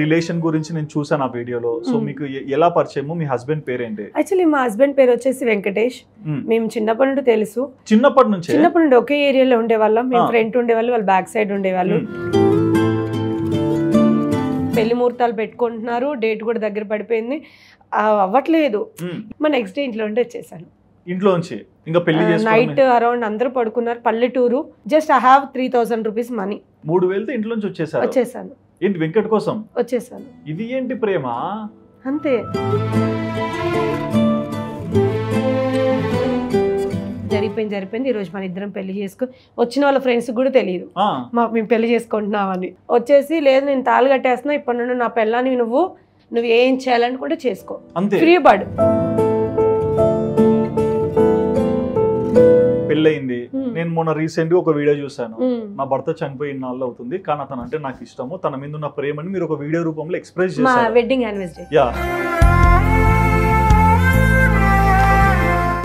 Relation గురించి నేను చూసాను ఆ వీడియోలో. సో మీకు ఎలా పరిచయము? మీ హస్బెండ్ పేరేంటి? యాక్చువల్లీ మా హస్బెండ్ పేరు వచ్చేసి వెంకటేష్. మేము చిన్నప్పటి నుండి తెలుసు. చిన్నప్పటి నుండి ఒకే ఏరియాలో ఉండేవాళ్ళం. మేము ఫ్రంట్ ఉండేవాళ్ళు, వాళ్ళు బ్యాక్ సైడ్ ఉండేవాళ్ళు. పెళ్లి ముహూర్తాలు పెట్టుకుంటున్నారు, డేట్ కూడా దగ్గర పడిపోయింది, అవ్వట్లేదు. మా నెక్స్ట్ డే ఇంట్లో ఉండి వచ్చేసాను. ఇంట్లోంచి ఇంకా పెళ్లి నైట్ అరౌండ్ అందరూ పడుకున్నారు, పల్లెటూరు. Just I have 3000 rupees money. 3000తో ఇంట్లోంచి వచ్చేసాను. ఏంటి వెంకట్ కోసం వచ్చేసాను? ఇది ఏంటి ప్రేమ? అంతే. జరిగిపోయింది. ఈ రోజు మన ఇద్దరం పెళ్లి చేసుకుని వచ్చిన వాళ్ళ ఫ్రెండ్స్ కూడా తెలియదు మేము పెళ్లి చేసుకుంటున్నామని. వచ్చేసి లేదు నేను తాళి కట్టేస్తున్నా, ఇప్పటి నుండి నా పెళ్ళాన్ని నువ్వు ఏం చేయాలనుకుంటే చేసుకో, ఫ్రీ బర్డ్. పెళ్ళయింది. నేను మొన్న రీసెంట్ గా ఒక వీడియో చూసాను. నా భర్త చనిపోయి ఇన్నాళ్ళు అవుతుంది, కానీ అతను అంటే నాకు ఇష్టము, తన మీద ఉన్న ప్రేమని మీరు ఒక వీడియో రూపంలో ఎక్స్ప్రెస్ చేశారు. Wedding anniversary.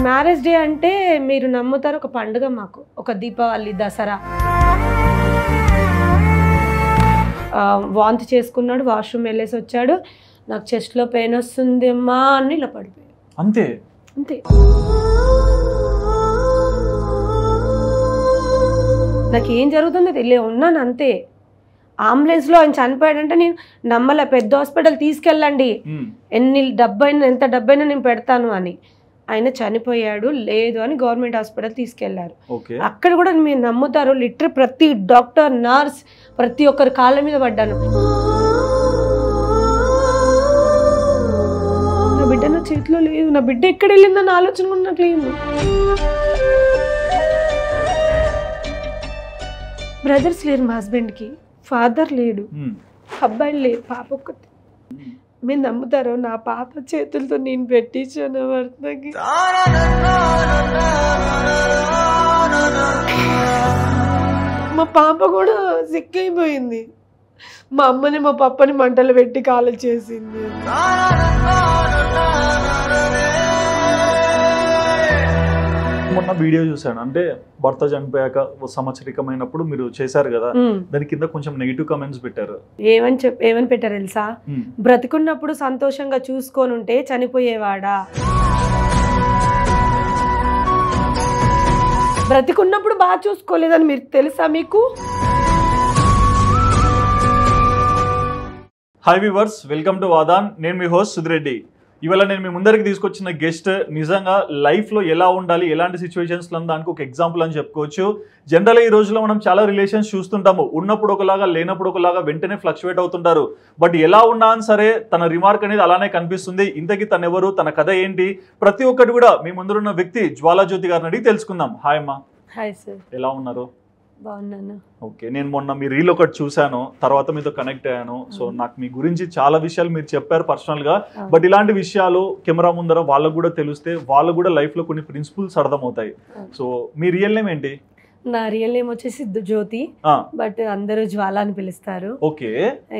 మ్యారేజ్ డే అంటే మీరు నమ్ముతారు, ఒక పండుగ మాకు, ఒక దీపావళి, దసరా. వాంతి చేసుకున్నాడు, వాష్రూమ్ వెళ్ళేసి వచ్చాడు, నాకు చెస్ట్ లో పెయిన్ వస్తుంది అమ్మా అని ఇలా పడిపోయాడు. అంతే. నాకు ఏం జరుగుతుందో తెలియదు, ఉన్నాను అంతే. అంబులెన్స్ లో ఆయన చనిపోయాడంటే నేను నమ్మలే. పెద్ద హాస్పిటల్ తీసుకెళ్ళండి, ఎంత డబ్బైనా నేను పెడతాను అని. ఆయన చనిపోయాడు, లేదు అని గవర్నమెంట్ హాస్పిటల్ తీసుకెళ్లారు. అక్కడ కూడా మీరు నమ్ముతారు, లిటరల్ ప్రతి డాక్టర్, నర్స్, ప్రతి ఒక్కరి కాళ్ళ మీద పడ్డాను. నా బిడ్డ నా చేతిలో లేదు, నా బిడ్డ ఎక్కడ వెళ్ళిందన్న ఆలోచన కూడా నాకు లేదు. బ్రదర్స్ లేరు మా హస్బెండ్కి, ఫాదర్ లేడు, అబ్బాయి లేరు, పాప ఒక్కటి. మీరు నమ్ముతారో నా పాప చేతులతో నేను పెట్టించాను భర్తకి. మా పాప కూడా సిక్ అయిపోయింది. మా అమ్మని మా పప్పని మంటలు పెట్టి కాలు చేసింది. మొన్న వీడియో చూసాను, అంటే భర్త చనిపోయాక సంవత్సరికమైనప్పుడు మీరు చేశారు కదా, దాని కింద కొంచెం నెగిటివ్ కమెంట్స్ పెట్టారు. ఏమని పెట్టారు తెలుసా? బ్రతికున్నప్పుడు సంతోషంగా చూసుకొని ఉంటే చనిపోయేవాడా, బ్రతికున్నప్పుడు బాగా చూసుకోలేదని మీరు తెలుసా మీకు? హాయ్ వ్యూవర్స్, వెల్కమ్ టు వాదాన్. నేను మీ హోస్ట్ సుధిరెడ్డి. ఇవాళ నేను మీ ముందరికి తీసుకొచ్చిన గెస్ట్ నిజంగా లైఫ్లో ఎలా ఉండాలి, ఎలాంటి సిచ్యువేషన్స్లో దానికి ఒక ఎగ్జాంపుల్ అని చెప్పుకోవచ్చు. జనరల్గా ఈ రోజుల్లో మనం చాలా రిలేషన్స్ చూస్తుంటాము, ఉన్నప్పుడు ఒకలాగా లేనప్పుడు ఒకలాగా వెంటనే ఫ్లక్చువేట్ అవుతుంటారు. బట్ ఎలా ఉన్నా సరే తన రిమార్క్ అనేది అలానే కనిపిస్తుంది. ఇంతకీ తను ఎవరు, తన కథ ఏంటి, ప్రతి ఒక్కటి కూడా మీ ముందున్న వ్యక్తి జ్వాలాజ్యోతి గారిని అడిగి తెలుసుకుందాం. హాయ్ అమ్మా. Hi sir. ఎలా ఉన్నారు? బాగున్నాను. ఓకే, నేను మొన్న మీ రీల్ ఒకటి చూశాను, తర్వాత మీతో కనెక్ట్ అయ్యాను. సో నాకు మీ గురించి చాలా విషయాలు మీరు చెప్పారు పర్సనల్ గా. బట్ ఇలాంటి విషయాలు కెమెరా ముందర వాళ్ళకు కూడా తెలిస్తే వాళ్ళు కూడా లైఫ్ లో కొన్ని ప్రిన్సిపల్స్ అర్థమవుతాయి. సో మీ రియల్ నేమ్ ఏంటి? నా రియల్ నేమ్ వచ్చేసి జ్యోతి, బట్ అందరూ జ్వాల అని పిలుస్తారు. ఓకే.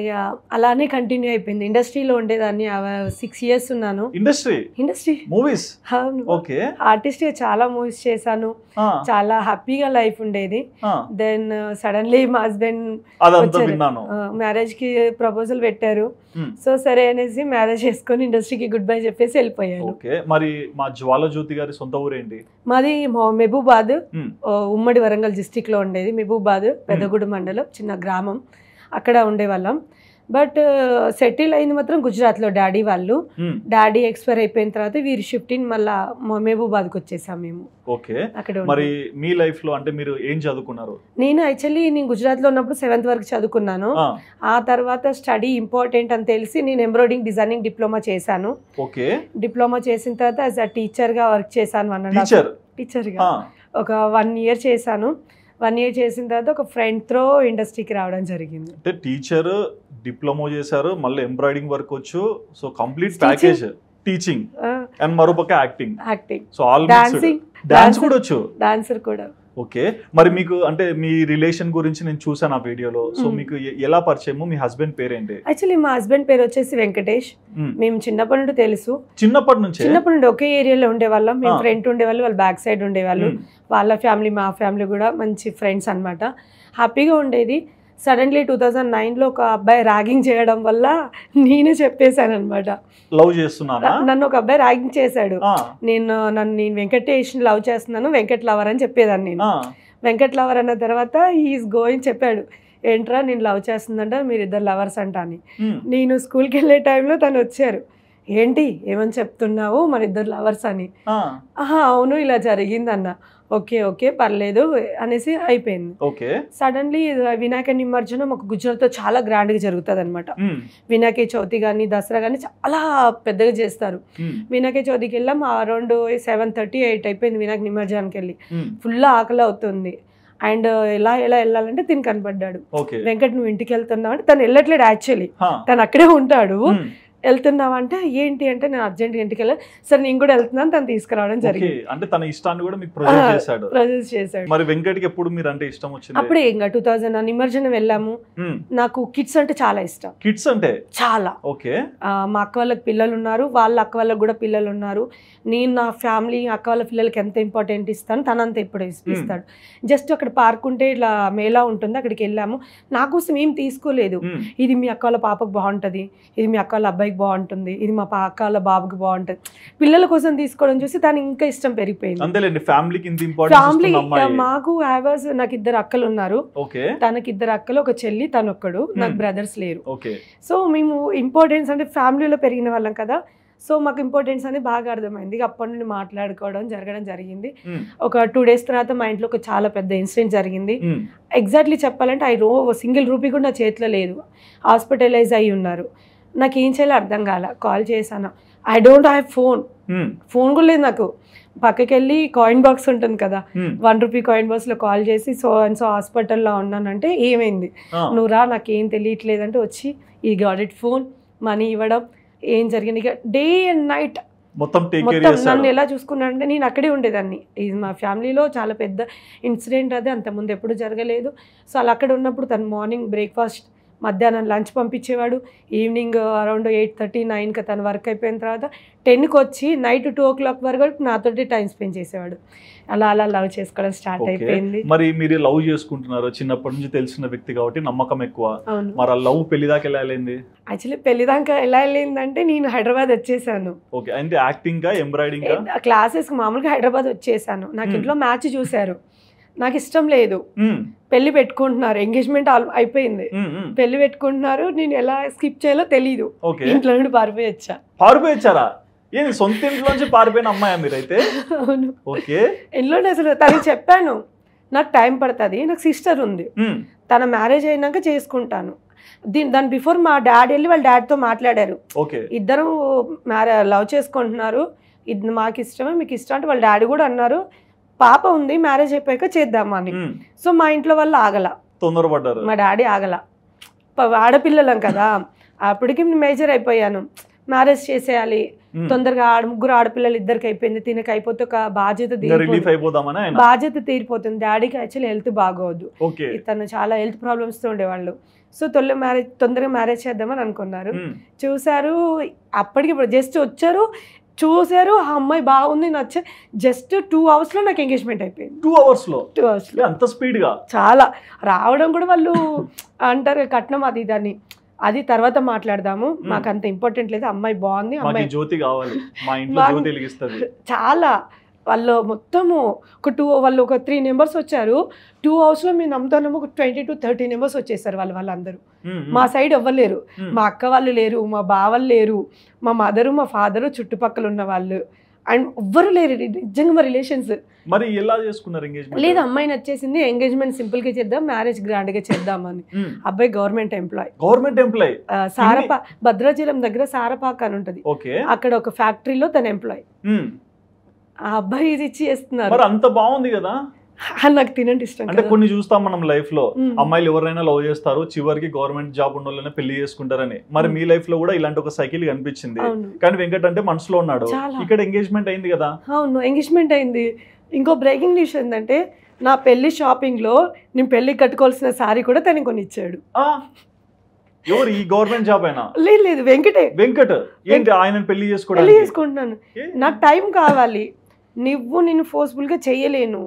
ఇక అలానే కంటిన్యూ అయిపోయింది. ఇండస్ట్రీలో ఉండేదాన్ని, 6 years ఉన్నాను. Industry movies. ఓకే. ఆర్టిస్ట్ గా చాలా మూవీస్ చేశాను, చాలా హ్యాపీగా లైఫ్ ఉండేది. దెన్ సడన్లీ మా హస్బెండ్ మ్యారేజ్ కి ప్రపోజల్ పెట్టారు. సో సరే అనేసి మ్యారేజ్ చేసుకుని ఇండస్ట్రీకి గుడ్ బై చెప్పేసి వెళ్ళిపోయాను. మరి మా జ్వాలాజ్యోతి గారి సొంత ఊరేంటి? మాది మహబూబాద్, ఉమ్మడి వరంగల్ డిస్టిక్ లో ఉండేది. మహబూబాద్ పెద్దగూడ మండలం, చిన్న గ్రామం, అక్కడ ఉండేవాళ్ళం. బట్ సెటిల్ అయింది మాత్రం గుజరాత్ లో డాడీ వాళ్ళు. డాడీ ఎక్స్పైర్ అయిపోయిన తర్వాత వీరు షిఫ్టింగ్ మళ్ళా మహబూబాద్కి వచ్చేసాం మేము. ఓకే. మరి మీ లైఫ్ లో అంటే మీరు ఏం చదువుకున్నారు? నేను గుజరాత్ లో ఉన్నప్పుడు 7th వరకు చదువుకున్నాను. ఆ తర్వాత స్టడీ ఇంపార్టెంట్ అని తెలిసి నేను ఎంబ్రాయిడింగ్ డిజైనింగ్ డిప్లొమా చేశాను. ఓకే. డిప్లొమా చేసిన తర్వాత యాజ్ అ టీచర్ గా వర్క్ చేశాను. టీచర్ గా ఒక 1 year చేశాను. 1 year చేసిన తర్వాత ఒక ఫ్రెండ్ త్రో ఇండస్ట్రీకి రావడం జరిగింది. అంటే టీచర్, డిప్లొమా చేశారు, మళ్ళీ ఎంబ్రాయిడింగ్ వర్క్ వచ్చు. So complete package, teaching and మరోపక్క యాక్టింగ్. సో ఆల్ డాన్స్ కూడా వచ్చు. డాన్సర్ కూడా. ఓకే. మరి మీకు అంటే మీ రిలేషన్ గురించి నేను చూసాను ఆ వీడియోలో. సో మీకు ఎలా పరిచయము? మీ హస్బెండ్ పేరేంటి? యాక్చువల్లీ మా హస్బెండ్ పేరు వచ్చేసి వెంకటేష్. మేము చిన్నప్పటి నుండి తెలుసు. చిన్నప్పటి నుండి ఒకే ఏరియాలో ఉండేవాళ్ళం. మేము ఫ్రంట్ ఉండేవాళ్ళు, వాళ్ళు బ్యాక్ సైడ్ ఉండేవాళ్ళు. వాళ్ళ ఫ్యామిలీ మా ఫ్యామిలీ కూడా మంచి ఫ్రెండ్స్ అన్నమాట. హ్యాపీగా ఉండేది. సడన్లీ 2009లో ఒక అబ్బాయి ర్యాగింగ్ చేయడం వల్ల నేనే చెప్పేశాను అనమాట. లవ్ చేస్తున్నానా, నన్ను ఒక అబ్బాయి ర్యాగింగ్ చేశాడు, నేను వెంకటేష్ లవ్ చేస్తున్నాను, వెంకట్ లవర్ అని చెప్పేదాన్ని నేను. వెంకట్ లవర్ అన్న తర్వాత హీఈస్ గోయింగ్ చెప్పాడు, ఏంట్రా నేను లవ్ చేస్తుందంట, మీరు ఇద్దరు లవర్స్ అంట అని. నేను స్కూల్కి వెళ్ళే టైంలో తను వచ్చారు, ఏంటి ఏమని చెప్తున్నావు, మన ఇద్దరు లవర్స్ అని. అవును ఇలా జరిగిందన్న. ఓకే ఓకే పర్లేదు అనేసి అయిపోయింది. సడన్లీ వినాయక నిమజ్జనం ఒక గుజరాత్లో చాలా గ్రాండ్గా జరుగుతుంది అనమాట. వినాయక చవితి కానీ దసరా కానీ చాలా పెద్దగా చేస్తారు. వినాయక చవితికి వెళ్ళాం, అరౌండ్ 7:30, 8 అయిపోయింది వినాయక నిమజ్జనానికి వెళ్ళి. ఫుల్ ఆకలి అవుతుంది. అండ్ ఎలా వెళ్ళాలంటే తిని కనపడ్డాడు. వెంకట్ నువ్వు ఇంటికి వెళ్తున్నావు అంటే, తను వెళ్ళట్లేడు యాక్చువల్లీ, తను అక్కడే ఉంటాడు. వెళ్తున్నావా అంటే ఏంటి అంటే, నేను అర్జెంట్ ఇంటికి వెళ్ళాను, సరే నేను కూడా వెళ్తున్నాను, తను తీసుకురావడం జరిగింది. అంటే తన ఇష్టాన్ని కూడా మీకు ప్రొజెక్ట్ చేశాడు. ప్రొజెక్ట్ చేశాడు. మరి వెంకట్కి ఎప్పుడు మీరు అంటే ఇష్టం వచ్చింది? అప్పుడే ఇంకా 2000 నిమజ్జనం వెళ్ళాము. నాకు కిడ్స్ అంటే చాలా ఇష్టం. కిడ్స్ అంటే చాలా. ఓకే. మా అక్క వాళ్ళకి పిల్లలు ఉన్నారు, వాళ్ళ అక్క వాళ్ళకి కూడా పిల్లలు ఉన్నారు. నేను నా ఫ్యామిలీ అక్క వాళ్ళ పిల్లలకి ఎంత ఇంపార్టెంట్ ఇస్తాను, తనంత ఇప్పుడు ఇస్తాడు. జస్ట్ అక్కడ పార్క్ ఉంటే ఇట్లా మేళా ఉంటుంది, అక్కడికి వెళ్ళాము. నా కోసం ఏం తీసుకోలేదు, ఇది మీ అక్క వాళ్ళ పాపకు బాగుంటుంది, ఇది మీ అక్క వాళ్ళ అబ్బాయికి బాగుంటుంది, ఇది మా అక్క వాళ్ళ బాబుకి బాగుంటుంది, పిల్లల కోసం తీసుకోవడం చూసి తను ఇంకా ఇష్టం పెరిగిపోయింది. ఫ్యామిలీ మాకు నాకు 2 అక్కలు ఉన్నారు, తనకి 2 అక్కలు, ఒక చెల్లి, తనొక్కడు, నాకు బ్రదర్స్ లేరు. సో మేము ఇంపార్టెన్స్ అంటే ఫ్యామిలీలో పెరిగిన వాళ్ళం కదా, సో మాకు ఇంపార్టెన్స్ అనేది బాగా అర్థమైంది. అప్పటి నుండి మాట్లాడుకోవడం జరిగింది. ఒక 2 days తర్వాత మా ఇంట్లో ఒక చాలా పెద్ద ఇన్సిడెంట్ జరిగింది. ఎగ్జాక్ట్లీ చెప్పాలంటే సింగిల్ రూపీ కూడా నా చేతిలో లేదు, హాస్పిటలైజ్ అయ్యి ఉన్నారు. నాకు ఏం చేయాలో అర్థం కాల. కాల్ చేశాను, ఐ డోంట్ హ్యావ్ ఫోన్ కూడా లేదు నాకు. పక్కకి వెళ్ళి కాయిన్ బాక్స్ ఉంటుంది కదా, 1 రూపీ కాయిన్ బాక్స్ లో కాల్ చేసి సో హాస్పిటల్లో ఉన్నానంటే, ఏమైంది నువ్వు రా, నాకేం తెలియట్లేదంటే వచ్చి ఈ గాడెట్ ఫోన్ మనీ ఇవ్వడం, ఏం జరిగింది ఇక డే అండ్ నైట్ మొత్తం నన్ను ఎలా చూసుకున్నానంటే, నేను అక్కడే ఉండేదాన్ని. ఇది మా ఫ్యామిలీలో చాలా పెద్ద ఇన్సిడెంట్, అది అంతకుముందు ఎప్పుడు జరగలేదు. సో అలా అక్కడ ఉన్నప్పుడు తను మార్నింగ్ బ్రేక్ఫాస్ట్, మధ్యాహ్నం లంచ్ పంపించేవాడు, ఈవినింగ్ అరౌండ్ 8:30, 9కి తన వర్క్ అయిపోయిన తర్వాత 10కి వచ్చి నైట్ 2 o'clock వరకు నాతోటి టైం స్పెండ్ చేసేవాడు. అలా లవ్ చేసుకోవడం స్టార్ట్ అయిపోయింది. మరి మీరు లవ్ చేసుకుంటున్నారు, చిన్నప్పటి నుంచి తెలిసిన వ్యక్తి కాబట్టి నమ్మకం ఎక్కువ. మరి ఆ లవ్ పెళ్లి దాకా ఎలా వెళ్ళింది? యాక్చువల్లీ పెళ్లి దాకా ఎలా వెళ్ళిందంటే, నేను హైదరాబాద్ వచ్చేసాను. క్లాసెస్ మామూలుగా హైదరాబాద్ వచ్చేసాను. నాకు ఇంట్లో మ్యాచ్ చూశారు, నాకు ఇష్టం లేదు, పెళ్లి పెట్టుకుంటున్నారు, ఎంగేజ్మెంట్ అయిపోయింది, పెళ్లి పెట్టుకుంటున్నారు, నేను ఎలా స్కిప్ చేయాలో తెలీదు, ఇంట్లో నుండి పారిపోయొచ్చారా? సొంత ఇంట్లోంచి పారిపోయిన అమ్మాయి మీరైతే? అవును. ఇంట్లోనే అసలు తనకి చెప్పాను, నాకు టైం పడుతుంది, నాకు సిస్టర్ ఉంది, తన మ్యారేజ్ అయినాక చేసుకుంటాను. దాని బిఫోర్ మా డాడీ వెళ్ళి వాళ్ళ డాడీతో మాట్లాడారు, ఇద్దరు లవ్ చేసుకుంటున్నారు, ఇది మాకు ఇష్టమే, మీకు ఇష్టం అంటే వాళ్ళ డాడీ కూడా అన్నారు, పాప ఉంది, మ్యారేజ్ అయిపోయాక చేద్దామని. సో మా ఇంట్లో వాళ్ళు ఆగల, తొందరపడ్డారు, మా డాడీ ఆగల, ఆడపిల్లలం కదా, అప్పటికి మేజర్ అయిపోయాను, మ్యారేజ్ చేసేయాలి తొందరగా, 3 ఆడపిల్లలు ఇద్దరికి అయిపోయింది, తినక అయిపోతే ఒక బాధ్యత తీరిపోతుంది. డాడీకి యాక్చువల్లీ హెల్త్ బాగోదు, తను చాలా హెల్త్ ప్రాబ్లమ్స్ తో ఉండేవాళ్ళు. సో తొందరగా మ్యారేజ్ చేద్దామని అనుకున్నారు. చూసారు, అప్పటికి జస్ట్ వచ్చారు, చూసారు, ఆ అమ్మాయి బాగుంది, నచ్చ, జస్ట్ 2 hours లో నాకు ఎంగేజ్మెంట్ అయిపోయింది. 2 hours లో అంత స్పీడ్ గా చాలా రావడం కూడా వాళ్ళు అంటారు కట్నం అది దాన్ని, అది తర్వాత మాట్లాడదాము, మాకు అంత ఇంపార్టెంట్ లేదు, అమ్మాయి బాగుంది, అమ్మాయి జ్యోతి కావాలి, మా ఇంట్లో జ్యోతి వెలిగిస్తుంది. చాలా వాళ్ళు మొత్తము వాళ్ళు ఒక 3 members వచ్చారు. 2 hours లో మేము నమ్ముతాము ఒక 20 to 30 members వచ్చేసారు వాళ్ళందరూ. మా సైడ్ ఎవ్వరు, మా అక్క వాళ్ళు లేరు, మా బావలు లేరు, మా మదరు, మా ఫాదరు, చుట్టుపక్కల ఉన్న వాళ్ళు, అండ్ ఎవ్వరు లేరు, నిజంగా మా రిలేషన్స్. మరి ఎలా చేసుకున్నారు ఎంగేజ్మెంట్? లేదు, అమ్మాయి నచ్చేసింది, ఎంగేజ్మెంట్ సింపుల్ గా చేద్దాం, మ్యారేజ్ గ్రాండ్ గా చేద్దామని. అబ్బాయి గవర్నమెంట్ ఎంప్లాయ్, భద్రాచలం దగ్గర సారపాక అని ఉంటది, అక్కడ ఒక ఫ్యాక్టరీలో తన ఎంప్లాయ్. ఆ అబ్బాయి ఇది ఇచ్చి చేస్తున్నారు. అంత బాగుంది కదా, నాకు తినండి ఇష్టం. అంటే కొన్ని చూస్తాం మనం లైఫ్ లో, అమ్మాయిలు ఎవరైనా లవ్ చేస్తారు, చివరికి గవర్నమెంట్ జాబ్ ఉన్న వాళ్ళనే పెళ్లి చేసుకుంటారని. మరి మీ లైఫ్ లో కూడా ఇలాంటి ఒక సైకిల్ కనిపించింది, కానీ వెంకట్ అంటే మనసులో ఉన్నాడు, ఇక్కడ ఎంగేజ్మెంట్ అయింది కదా? అవును, ఎంగేజ్మెంట్ అయింది. ఇంకో బ్రేకింగ్ న్యూస్ ఏంటంటే, నా పెళ్లి షాపింగ్ లో నేను పెళ్లి కట్టుకోవాల్సిన సారీ కూడా తనని కొని ఇచ్చాడు. ఎవరు? ఈ గవర్నమెంట్ జాబ్ అయినా? లేదు, వెంకట్. ఏంటి ఆయన పెళ్లి చేసుకుంటున్నాను, నాకు టైం కావాలి, నిన్ను ఫోర్స్ఫుల్ గా చెయ్యలేను,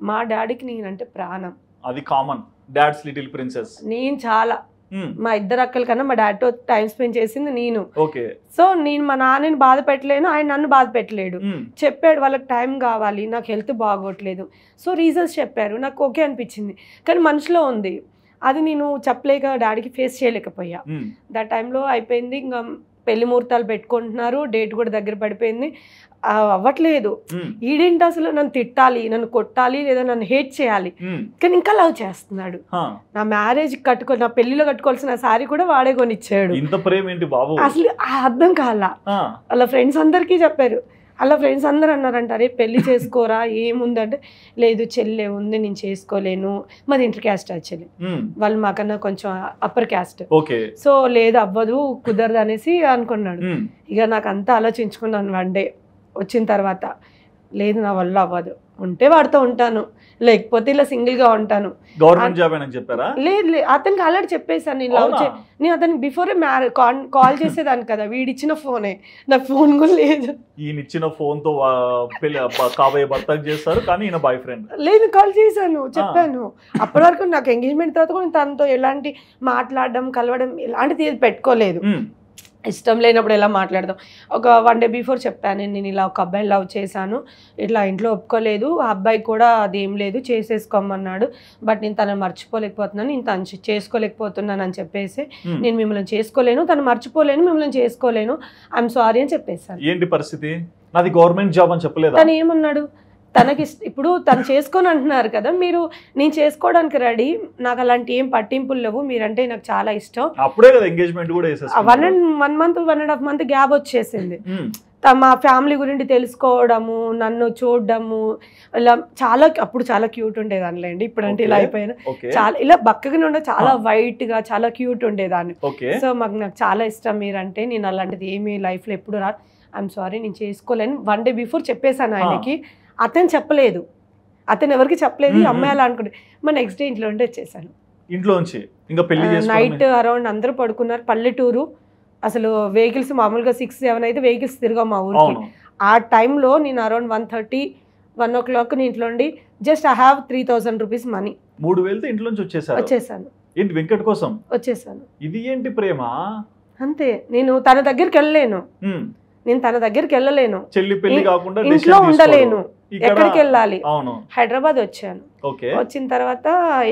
మా డాడీకి నేనంటే ప్రాణం, అది కామన్, డాడ్స్ లిటిల్ ప్రిన్సెస్. నేను చాలా మా ఇద్దరు అక్కల కన్నా మా డాడీతో టైం స్పెండ్ చేసింది నేను. సో నేను మా నాన్నని బాధ పెట్టలేను, ఆయన నన్ను బాధ పెట్టలేడు. చెప్పాడు వాళ్ళకి టైం కావాలి, నాకు హెల్త్ బాగోట్లేదు, సో రీజన్స్ చెప్పారు, నాకు ఓకే అనిపించింది. కానీ మనసులో ఉంది, అది నేను చెప్పలేక డాడీకి ఫేస్ చేయలేకపోయా. దా టైంలో అయిపోయింది, ఇంకా పెళ్లి ముహూర్తాలు పెట్టుకుంటున్నారు, డేట్ కూడా దగ్గర పడిపోయింది, అవ్వట్లేదు. ఈడేంటి అసలు నన్ను తిట్టాలి, నన్ను కొట్టాలి, లేదా నన్ను హేట్ చేయాలి, కానీ ఇంకా లవ్ చేస్తున్నాడు. నా మ్యారేజ్ నా పెళ్లిలో కట్టుకోవాల్సిన సారీ కూడా వాడే కొనిచ్చాడు. అసలు అర్థం కాల. అలా ఫ్రెండ్స్ అందరికీ చెప్పారు, అలా ఫ్రెండ్స్ అందరూ అన్నారంట, అరే పెళ్లి చేసుకోరా ఏముందంటే, లేదు చెల్లె ఉంది నేను చేసుకోలేను, మాది ఇంటర్ క్యాస్ట్ యాక్చువల్లీ, వాళ్ళు మాకన్నా కొంచెం అప్పర్ క్యాస్ట్, సో లేదు అవ్వదు కుదరదు అనేసి అనుకున్నాడు. ఇక నాకు అంతా ఆలోచించుకున్నాను. వన్ డే వచ్చిన తర్వాత, లేదు నా వల్ల అవ్వదు, ఉంటే వాడితో ఉంటాను, లేకపోతే ఇలా సింగిల్ గా ఉంటాను. గవర్నమెంట్ జాబ్ అని చెప్పారా? లేదు లేదు, అతనికి ఆల్రెడీ చెప్పేసాను నేను లవ్ నేను అతనికి బిఫోరే కాల్ చేసేదాన్ని కదా, వీడిచ్చిన ఫోనే, నాకు ఫోన్ కూడా లేదు. ఈయన ఇచ్చిన ఫోన్ తో కాబోయే భర్తకు చేస్తారు, కానీ ఈయన బాయ్ ఫ్రెండ్ లేదు. కాల్ చేశాను, చెప్పాను. అప్పటి వరకు నాకు ఎంగేజ్మెంట్ తర్వాత కూడా తనతో ఎలాంటి మాట్లాడడం కలవడం ఎలాంటిది పెట్టుకోలేదు. ఇష్టం లేనప్పుడు ఎలా మాట్లాడదాం. ఒక వన్ డే బిఫోర్ చెప్పాను, నేను ఇలా ఒక అబ్బాయిని లవ్ చేశాను, ఇట్లా ఇంట్లో ఒప్పుకోలేదు, ఆ అబ్బాయి కూడా అదేం లేదు చేసేసుకోమన్నాడు, బట్ నేను తనని మర్చిపోలేకపోతున్నాను, నేను తను చేసుకోలేకపోతున్నాను అని చెప్పేసి, నేను మిమ్మల్ని చేసుకోలేను, తను మర్చిపోలేను, మిమ్మల్ని చేసుకోలేను, ఐఎమ్ సారీ అని చెప్పేసాను. ఏంటి పరిస్థితి? నాది గవర్నమెంట్ జాబ్ అని చెప్పలేదు. తను ఏమన్నాడు, తనకి ఇప్పుడు తను చేసుకొని అంటున్నారు కదా, మీరు నేను చేసుకోవడానికి రెడీ, నాకు అలాంటి ఏం పట్టింపులు లేవు, మీరంటే నాకు చాలా ఇష్టం. అప్పుడే కదా ఎంగేజ్మెంట్ కూడా చేసేసారు. 1 month 1.5 month గ్యాప్ వచ్చేసింది. మా ఫ్యామిలీ గురించి తెలుసుకోవడము, నన్ను చూడడము, ఇలా చాలా అప్పుడు చాలా క్యూట్ ఉండేదానిలేండి, ఇప్పుడంటే ఇలా అయిపోయాను. చాలా ఇలా బక్కగానే ఉండే, చాలా వైట్ గా చాలా క్యూట్ ఉండేదాన్ని. సో నాకు చాలా ఇష్టం మీరంటే, నేను అలాంటిది ఏమి లైఫ్ లో ఎప్పుడు రా, ఐఎమ్ సారీ నేను చేసుకోలేను. 1 day బిఫోర్ చెప్పేశాను ఆయనకి. అతను చెప్పలేదు, అతను ఎవరికి చెప్పలేదు, అమ్మాయి అలా అనుకుంటే. మరి నెక్స్ట్ డే ఇంట్లో ఉండి వచ్చేసాను. ఇంట్లోంచి ఇంకా పెళ్లి నైట్ అరౌండ్ అందరూ పడుకున్నారు, పల్లెటూరు అసలు, వెహికల్స్ మామూలుగా 6-7 అయితే వెహికల్స్ తిరగా మా ఊరికి. ఆ టైంలో నేను అరౌండ్ 1:30-1 o'clock నేను ఇంట్లో ఉండి, just I have 3000 rupees money. 3000 ఇంట్లో నుంచి వచ్చేసాను. ఏంటి వెంకట్ కోసం వచ్చేసాను? ఇది ఏంటి ప్రేమ? అంతే. నేను తన దగ్గరికి వెళ్ళలేను, నేను తన దగ్గరికి వెళ్ళలేను, చెల్లి పెళ్లి కాకుండా ఇంట్లో ఉండలేను, ఎక్కడికి వెళ్ళాలి? హైదరాబాద్ వచ్చాను. వచ్చిన తర్వాత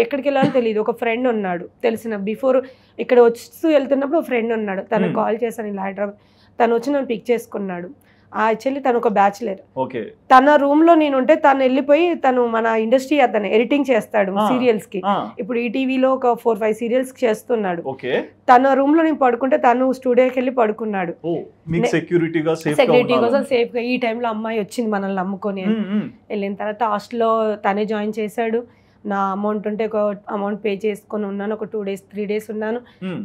ఎక్కడికి వెళ్ళాలో తెలియదు. ఒక ఫ్రెండ్ ఉన్నాడు తెలిసిన, బిఫోర్ ఇక్కడ వస్తూ వెళ్తున్నప్పుడు ఫ్రెండ్ ఉన్నాడు, తనకు కాల్ చేశాను ఇలా హైదరాబాద్, తను వచ్చి నన్ను పిక్ చేసుకున్నాడు. యాక్చువల్లీ తను ఒక బ్యాచులర్. తన రూమ్ లో నేను ఉంటే తను వెళ్ళిపోయి, తను మన ఇండస్ట్రీ అతను ఎడిటింగ్ చేస్తాడు సీరియల్స్ కి, ఇప్పుడు ఈ టీవీలో ఒక 4-5 సీరియల్స్ చేస్తున్నాడు. తన రూమ్ లో నేను పడుకుంటే తను స్టూడియోకి వెళ్ళి పడుకున్నాడు, సెక్యూరిటీ కోసం సేఫ్ గా. ఈ టైంలో అమ్మాయి వచ్చింది మనల్ని నమ్ముకొని, వెళ్ళిన తర్వాత హాస్టల్లో తనే జాయిన్ చేశాడు. నా అమౌంట్ ఉంటే ఒక అమౌంట్ పే చేసుకొని ఉన్నాను, ఒక 2 days 3 days ఉన్నాను.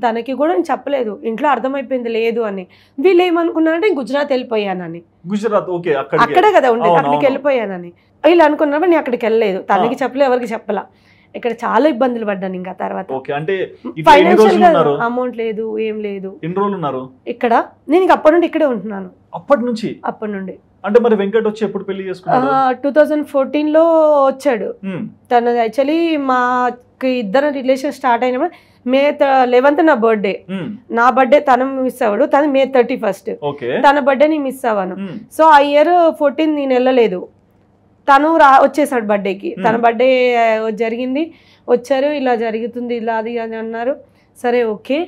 తనకి కూడా నేను చెప్పలేదు, ఇంట్లో అర్థమైపోయింది లేదు అని. వీళ్ళు ఏమనుకున్నారంటే గుజరాత్ వెళ్ళిపోయానని. గుజరాత్ అక్కడే కదా ఉండేది, అక్కడికి వెళ్ళిపోయానని వీళ్ళు అనుకున్నారు. నేను అక్కడికి వెళ్ళలేదు, తనకి చెప్పలేదు, ఎవరికి చెప్పలా. ఇక్కడ చాలా ఇబ్బందులు పడ్డాను. ఇంకా తర్వాత ఫైనాన్షియల్ అమౌంట్ లేదు, ఏం లేదు. ఇక్కడ నేను ఇంక అప్పటి నుండి ఇక్కడే ఉంటున్నాను. అప్పటి నుండి అంటే మరి వెంకట్ వచ్చి ఎప్పుడు పెళ్లి చేసుకున్నాడు? 2014లో వచ్చాడు. తన యాక్చువల్లీ మాకు ఇద్దరు రిలేషన్ స్టార్ట్ అయినప్పుడు May 11th నా బర్త్డే, నా బర్త్డే తను మిస్ అవ్వడు, తను May 31st, తన బర్త్డే నేను మిస్ అవ్వను. సో ఆ ఇయర్ 14 నేను వెళ్ళలేదు, తను వచ్చేసాడు బర్త్డేకి. తన బర్త్డే జరిగింది, వచ్చారు, ఇలా జరుగుతుంది ఇలా అది అని అన్నారు. సరే ఓకే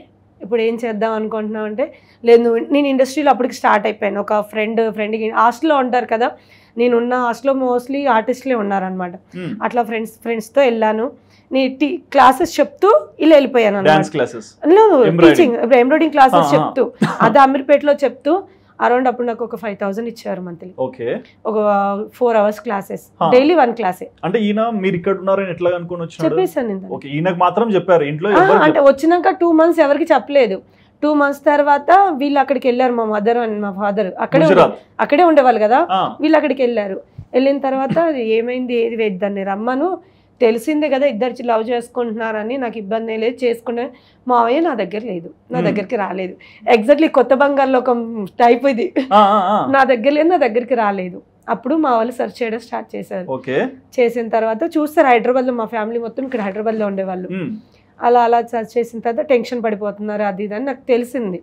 ఇప్పుడు ఏం చేద్దాం అనుకుంటున్నాం అంటే, లేదు నేను ఇండస్ట్రీలో అప్పటికి స్టార్ట్ అయిపోయాను. ఒక ఫ్రెండ్కి హాస్టల్లో ఉంటారు కదా, నేనున్న హాస్టల్లో మోస్ట్లీ ఆర్టిస్ట్లే ఉన్నారనమాట. అట్లా ఫ్రెండ్స్తో వెళ్ళాను. నేను క్లాసెస్ చెప్తూ ఇలా వెళ్ళిపోయాను అనమాట. టీచింగ్ ఎంబ్రాయిడింగ్ క్లాసెస్ చెప్తూ, అది అమీర్పేటలో చెప్తూ అరౌండ్ అప్పుడు నాకు ఒక 5000 ఇచ్చారు మంత్లీ. ఒక 4 hours క్లాసెస్, డైలీ 1 class. అంటే ఈయన మీరు ఇక్కడ ఉన్నారని ఎట్లా అనుకుని వచ్చారు? చెప్పేసాను నేను. ఓకే, ఈయనకు మాత్రం చెప్పారు ఇంట్లో? అంటే వచ్చినాక 2 months ఎవరికి చెప్పలేదు. 2 months తర్వాత వీళ్ళు అక్కడికి వెళ్ళారు, మా మదర్ అండ్ మా ఫాదర్ అక్కడే ఉండేవాళ్ళు కదా, వీళ్ళు అక్కడికి వెళ్ళారు. వెళ్ళిన తర్వాత ఏమైంది ఏది వేద్దాన్ని రమ్మను, తెలిసిందే కదా ఇద్దరు లవ్ చేసుకుంటున్నారని, నాకు ఇబ్బంది లేదు చేసుకునే. మావయ్య నా దగ్గర లేదు, నా దగ్గరికి రాలేదు. ఎగ్జాక్ట్లీ కొత్త బంగారులో ఒక టైప్ ఇది, నా దగ్గర లేదు, నా దగ్గరికి రాలేదు. అప్పుడు మా వాళ్ళు సెర్చ్ చేయడం స్టార్ట్ చేశారు. చేసిన తర్వాత చూస్తారు హైదరాబాద్లో, మా ఫ్యామిలీ మొత్తం ఇక్కడ హైదరాబాద్లో ఉండేవాళ్ళు. అలా అలా సెర్చ్ చేసిన తర్వాత టెన్షన్ పడిపోతున్నారు అది ఇది అని నాకు తెలిసింది.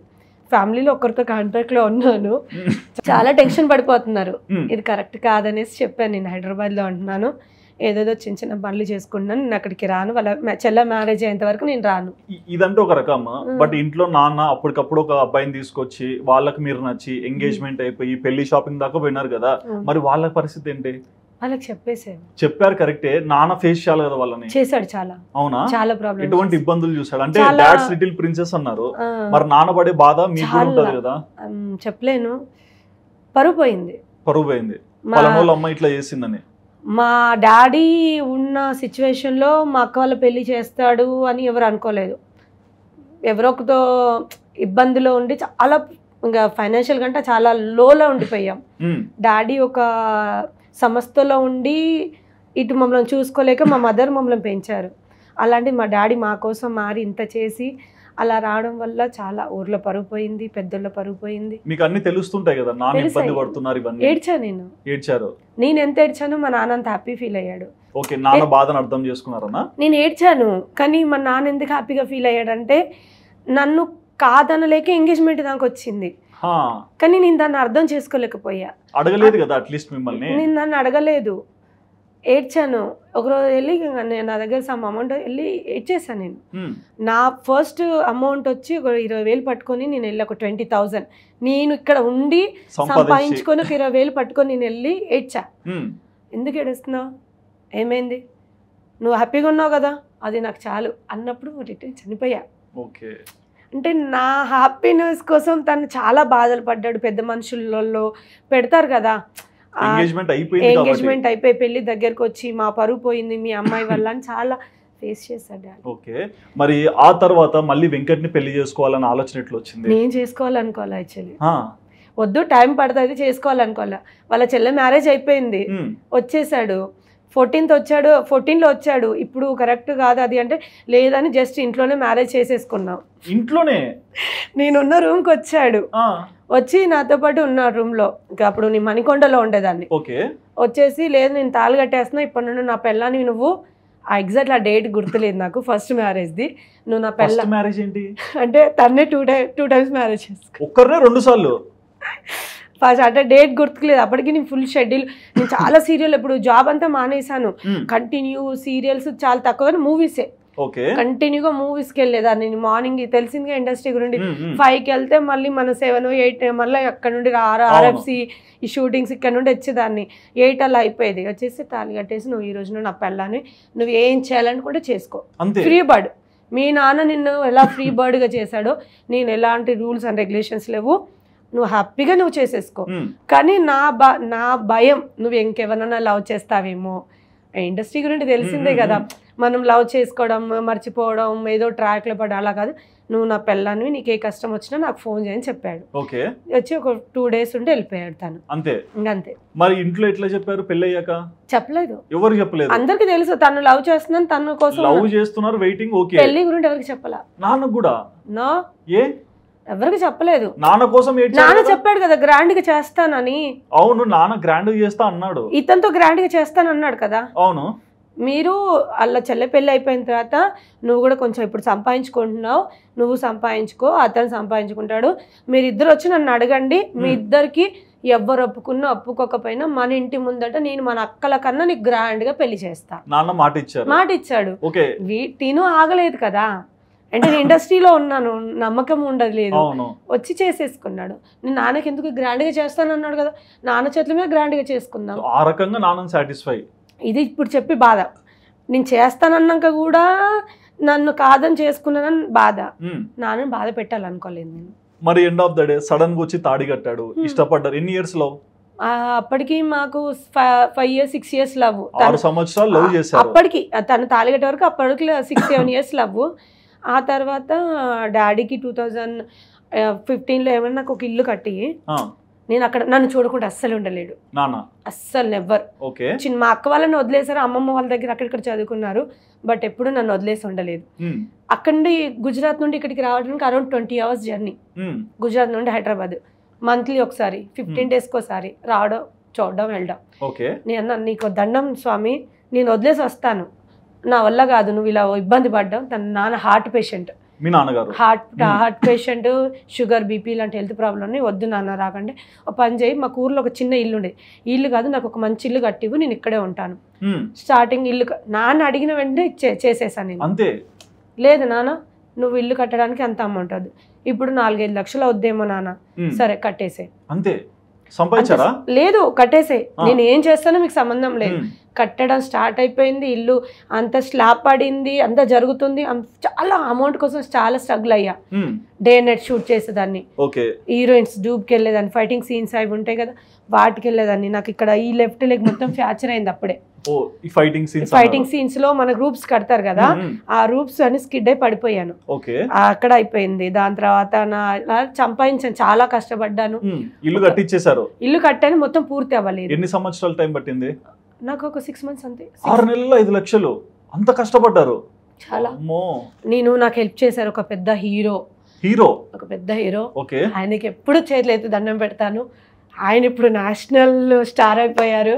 ఫ్యామిలీలో ఒకరితో కాంటాక్ట్లో ఉన్నాను, చాలా టెన్షన్ పడిపోతున్నారు. ఇది కరెక్ట్ కాదనేసి చెప్పాను, నేను హైదరాబాద్లో ఉంటున్నాను, ఏదేదో చిన్న చిన్న పనులు చేసుకుంటున్నాను, నేను అక్కడికి రాను, వాళ్ళ చెల్ల మ్యారేజ్ అయ్యేంత వరకు నేను రాను. ఇదంటే ఒక రకం. బట్ ఇంట్లో నాన్న అప్పటికప్పుడు ఒక అబ్బాయిని తీసుకొచ్చి వాళ్ళకి మీరు నచ్చి ఎంగేజ్మెంట్ అయిపోయి పెళ్లి షాపింగ్ దాకా పోయినారు కదా, మరి వాళ్ళ పరిస్థితి ఏంటి? వాళ్ళకి చెప్పేసారు. చెప్పారు కరెక్టే, నాన్న ఫేస్ చేయాలి కదా వాళ్ళని. చేశాడు చాలా. అవునా? చాలా ప్రాబ్లమ్, ఎటువంటి ఇబ్బందులు చూసాడు? అంటే డాడ్స్ లిటిల్ ప్రిన్సెస్ అన్నారు, మరి నాన్న పడే బాధ మీకు కూడా ఉంటది కదా. చెప్పలేను, పరువు పోయింది. పరువు పోయింది వాళ్ళ అమ్మ ఇట్లా చేసిందని. మా డాడీ ఉన్న సిచ్యువేషన్లో మా అక్క వాళ్ళ పెళ్లి చేస్తాడు అని ఎవరు అనుకోలేదు. ఎవరొకతో ఇబ్బందిలో ఉండి చాలా ఇంకా ఫైనాన్షియల్ కంటే చాలా లోలో ఉండిపోయాం. డాడీ ఒక సంస్థలో ఉండి ఇటు మమ్మల్ని చూసుకోలేక మా మదర్ మమ్మల్ని పెంచారు. అలాంటి మా డాడీ మా కోసం మారి ఇంత చేసి అలా రావడం వల్ల చాలా ఊర్లో పరుగు పోయింది, పెద్దోళ్ళ పరుగు పోయింది. మీకు అన్ని తెలుస్తుంటాయి కదా, నాన్న ఇబ్బంది పడుతున్నారు ఇవన్నీ. ఏడ్చా నేను. ఏడ్చారు? నేను ఎంత ఏడ్చానో మా నాన్న అంత హ్యాపీ ఫీల్ అయ్యాడు. ఓకే, నాన్న బాధను అర్థం చేసుకున్నారన్నా? నేను ఏడ్చాను, కానీ మా నాన్న ఎందుకు హ్యాపీగా ఫీల్ అయ్యాడంటే నన్ను కాదనలేక ఎంగేజ్మెంట్ దాకా వచ్చింది, కానీ నేను దాన్ని అర్థం చేసుకోలేకపోయా. అడగలేదు కదా అట్లీస్ట్ మిమ్మల్ని? నేను దాన్ని అడగలేదు, ఏడ్చాను. ఒకరోజు వెళ్ళి నా దగ్గర సమ్ అమౌంట్ వెళ్ళి ఏడ్చేసాను నేను. నా ఫస్ట్ అమౌంట్ వచ్చి ఒక 20,000 పట్టుకొని నేను వెళ్ళి ఒక 20,000 నేను ఇక్కడ ఉండి సంపాదించుకొని ఒక 20,000 పట్టుకొని నేను వెళ్ళి ఏడ్చా. ఎందుకు ఏడుస్తున్నావు, ఏమైంది, నువ్వు హ్యాపీగా ఉన్నావు కదా, అది నాకు చాలు అన్నప్పుడు రిటర్న్ చనిపోయా. ఓకే, అంటే నా హ్యాపీనెస్ కోసం తను చాలా బాధలు పడ్డాడు. పెద్ద మనుషులలో పెడతారు కదా, ఎంగేజ్మెంట్ అయిపోయి పెళ్లి దగ్గరకు వచ్చి మా పరువు పోయింది మీ అమ్మాయి వల్ల అని చాలా ఫేస్ చేశాడు. ఓకే, మరి ఆ తర్వాత మళ్ళీ వెంకట్ని పెళ్లి చేసుకోవాలని ఆలోచన ఎట్లా వచ్చింది? నేను చేసుకోవాలనుకోవాలి, యాక్చువల్లీ వద్దు టైం పడుతుంది చేసుకోవాలనుకోవాలా. వాళ్ళ చెల్లె మ్యారేజ్ అయిపోయింది, వచ్చేసాడు 14లో వచ్చాడు. ఇప్పుడు కరెక్ట్ కాదు అది అంటే లేదని జస్ట్ ఇంట్లోనే మ్యారేజ్ చేసేసుకున్నాం. ఇంట్లోనే నేనున్న రూమ్కి వచ్చాడు, వచ్చి నాతో పాటు ఉన్న రూమ్లో. ఇంకా అప్పుడు నేను మణికొండలో ఉండేదాన్ని. వచ్చేసి లేదు నేను తాళి కట్టేస్తున్నా, ఇప్పటి నుండి నా పెళ్ళాన్ని నువ్వు, ఆ ఎగ్జాక్ట్ ఆ డేట్ గుర్తులేదు నాకు, ఫస్ట్ మ్యారేజ్ది, నువ్వు నా పెళ్ళ మ్యారేజ్ ఏంటి అంటే తన్నే టూ టైమ్స్ మ్యారేజ్ చేసుకున్నా. ఒక్కరే 2 సార్లు? ఫస్ట్ అంటే డేట్ గుర్తులేదు. అప్పటికి నేను ఫుల్ షెడ్యూల్, నేను చాలా సీరియల్, ఇప్పుడు జాబ్ అంతా మానేసాను, కంటిన్యూ సీరియల్స్ చాలా తక్కువ, మూవీసే కంటిన్యూగా మూవీస్కి వెళ్ళేదాన్ని. నేను మార్నింగ్ తెలిసిందిగా ఇండస్ట్రీ గురించి 5కి వెళ్తే మళ్ళీ మన 7, 8 మళ్ళీ అక్కడ నుండి ఆర్ఎఫ్సి ఈ షూటింగ్స్ ఇక్కడ నుండి వచ్చేదాన్ని. 8 అలా అయిపోయేది. వచ్చేసి తాళి కట్టేసి నువ్వు ఈ రోజున నా పెళ్ళాన్ని నువ్వు ఏం చేయాలనుకుంటే చేసుకో, ఫ్రీ బర్డ్. మీ నాన్న నిన్ను ఎలా ఫ్రీ బర్డ్గా చేశాడో నేను ఎలాంటి రూల్స్ అండ్ రెగ్యులేషన్స్ లేవు, నువ్వు హ్యాపీగా నువ్వు చేసేసుకో. కానీ నా భయం నువ్వు ఇంకెవరన్నా లవ్ చేస్తావేమో, ఇండస్ట్రీ గురించి తెలిసిందే కదా, మనం లవ్ చేసుకోవడం మర్చిపోవడం ఏదో ట్రాక్లో పడి అలా కాదు, నువ్వు నా పెళ్ళాన్ని నీకు ఏ కష్టం వచ్చినా నాకు ఫోన్ చేయని చెప్పాడు. వచ్చి ఒక 2 days ఉండి వెళ్ళిపోయాడు తను. అంతే. మరి ఇంట్లో ఎట్లా చెప్పారు పెళ్ళి అయ్యాక? చెప్పలేదు, ఎవరు చెప్పలేదు. అందరికి తెలుసు తను లవ్ చేస్తున్నాను, తన కోసం లవ్ చేస్తున్నారు, వెయిటింగ్. ఓకే, పెళ్లి గురించి ఎవరికి చెప్పలా. నాన్న కూడా నో, ఏ ఎవరికి చెప్పలేదు. నాన్న కోసం నాన్న చెప్పాడు కదా గ్రాండ్ గా చేస్తానని. అవును, నాన్న గ్రాండ్ గా చేస్తా అన్నాడు, ఇతనితో గ్రాండ్ గా చేస్తానన్నాడు కదా. అవును, మీరు అలా చెల్లె పెళ్ళి అయిపోయిన తర్వాత నువ్వు కూడా కొంచెం ఇప్పుడు సంపాదించుకుంటున్నావు, నువ్వు సంపాదించుకో, అతను సంపాదించుకుంటాడు, మీరిద్దరు వచ్చి నన్ను అడగండి, మీ ఇద్దరికి ఎవరు ఒప్పుకున్నా ఒప్పుకోకపోయినా మన ఇంటి ముందట నేను మన అక్కల కన్నా నీకు గ్రాండ్ గా పెళ్లి చేస్తా. నాన్న మాట ఇచ్చాడు. తిను ఆగలేదు కదా, అంటే నేను ఇండస్ట్రీలో ఉన్నాను, నమ్మకం ఉండలేదు, వచ్చి చేసేసుకున్నాడు. నేను నాన్నకి ఎందుకు గ్రాండ్గా చేస్తానన్నాడు కదా, నాన్న చేతుల మీద గ్రాండ్గా చేసుకున్నాను. ఆ రకంగా నాన్న సాటిస్ఫై. ఇది ఇప్పుడు చెప్పి బాధ, నేను చేస్తానన్నాక కూడా నన్ను కాదని చేసుకున్నానని బాధ, నాన్నని బాధ పెట్టాలనుకోలేదు నేను. మరి end of the day sudden గా వచ్చి తాడి కట్టాడు, ఇష్టపడ్డారు. ఎన్ని ఇయర్స్ లవ్? అప్పటికి మాకు 5 years 6 years లవ్. 6 సంవత్సరాలు లవ్ చేశారు. అప్పటికి తను తాళి కట్టే వరకు అప్పటికి 6-7 years లవ్. ఆ తర్వాత డాడీకి 2015లో ఏమన్నా నాకు ఒక ఇల్లు కట్టి నేను అక్కడ నన్ను చూడకుండా అస్సలు ఉండలేడు, అస్సలు నెవర్. మా అక్క వాళ్ళని వదిలేసారు, అమ్మమ్మ వాళ్ళ దగ్గర అక్కడిక్కడ చదువుకున్నారు, బట్ ఎప్పుడు నన్ను వదిలేసి ఉండలేదు. అక్కడ నుండి గుజరాత్ నుండి ఇక్కడికి రావడానికి అరౌండ్ 20 hours జర్నీ. గుజరాత్ నుండి హైదరాబాద్ మంత్లీ ఒకసారి 15 daysకి ఒకసారి రావడం చూడడం వెళ్ళడం. నేను అన్నా నీకు దండం స్వామి, నేను వదిలేసి వస్తాను, నా వల్ల కాదు నువ్వు ఇలా ఇబ్బంది పడ్డావు. తన నాన్న హార్ట్ పేషెంట్, మీ నాన్నగారు హార్ట్ పేషెంట్, షుగర్ బీపీ లాంటి హెల్త్ ప్రాబ్లమ్ని, వద్దు నాన్న రాకండి, ఒక పని చేయి, మాకు ఊర్లో ఒక చిన్న ఇల్లు ఉండేది, ఇల్లు కాదు నాకు ఒక మంచి ఇల్లు కట్టివు, నేను ఇక్కడే ఉంటాను. స్టార్టింగ్ ఇల్లు నాన్న అడిగిన వెంటనే చేసేసాను నేను. అంతే, లేదు నాన్న నువ్వు ఇల్లు కట్టడానికి అంత అమౌంట్ వద్దు, ఇప్పుడు 4-5 లక్షలు వద్దేమో నాన్న, సరే కట్టేసే. అంతే, సంపాదించారా? లేదు, కట్టేసే, నేను ఏం చేస్తానో మీకు సంబంధం లేదు. కట్టడం స్టార్ట్ అయిపోయింది, ఇల్లు అంత స్లాబ్ పడింది, అంత జరుగుతుంది. చాలా అమౌంట్ కోసం చాలా స్ట్రగుల్ అయ్యా. డే నైట్ షూట్ చేసేదాన్ని, హీరోయిన్స్ డూబ్కి వెళ్ళేదాన్ని, ఫైటింగ్ సీన్స్ అవి ఉంటాయి కదా వాటికి వెళ్ళేదాన్ని. నాకు ఇక్కడ ఈ లెఫ్ట్ లెగ్ మొత్తం ఫ్రాక్చర్ అయింది అప్పుడే. ఫైటింగ్ సీన్స్ లో మన రూప్స్ కడతారు కదా, ఆ రూప్స్ అని స్కిడ్ అయి పడిపోయాను, అక్కడ అయిపోయింది. దాని తర్వాత నా సంపాదించాను, చాలా కష్టపడ్డాను. ఇల్లు కట్టించేశారు? ఇల్లు కట్టాను, మొత్తం పూర్తి అవ్వలేదు. ఎన్ని సంవత్సరాలు టైం పట్టింది? నాకు ఒక 6 months అంతే. 6 నెలల్లో 5 లక్షలు, అంత కష్టపడ్డారు? చాలా. నాకు హెల్ప్ చేశారు ఒక పెద్ద హీరో, ఒక పెద్ద హీరో. ఆయనకి ఎప్పుడు చేతులైతే దండం పెడతాను. ఆయన ఇప్పుడు నేషనల్ స్టార్ అయిపోయారు.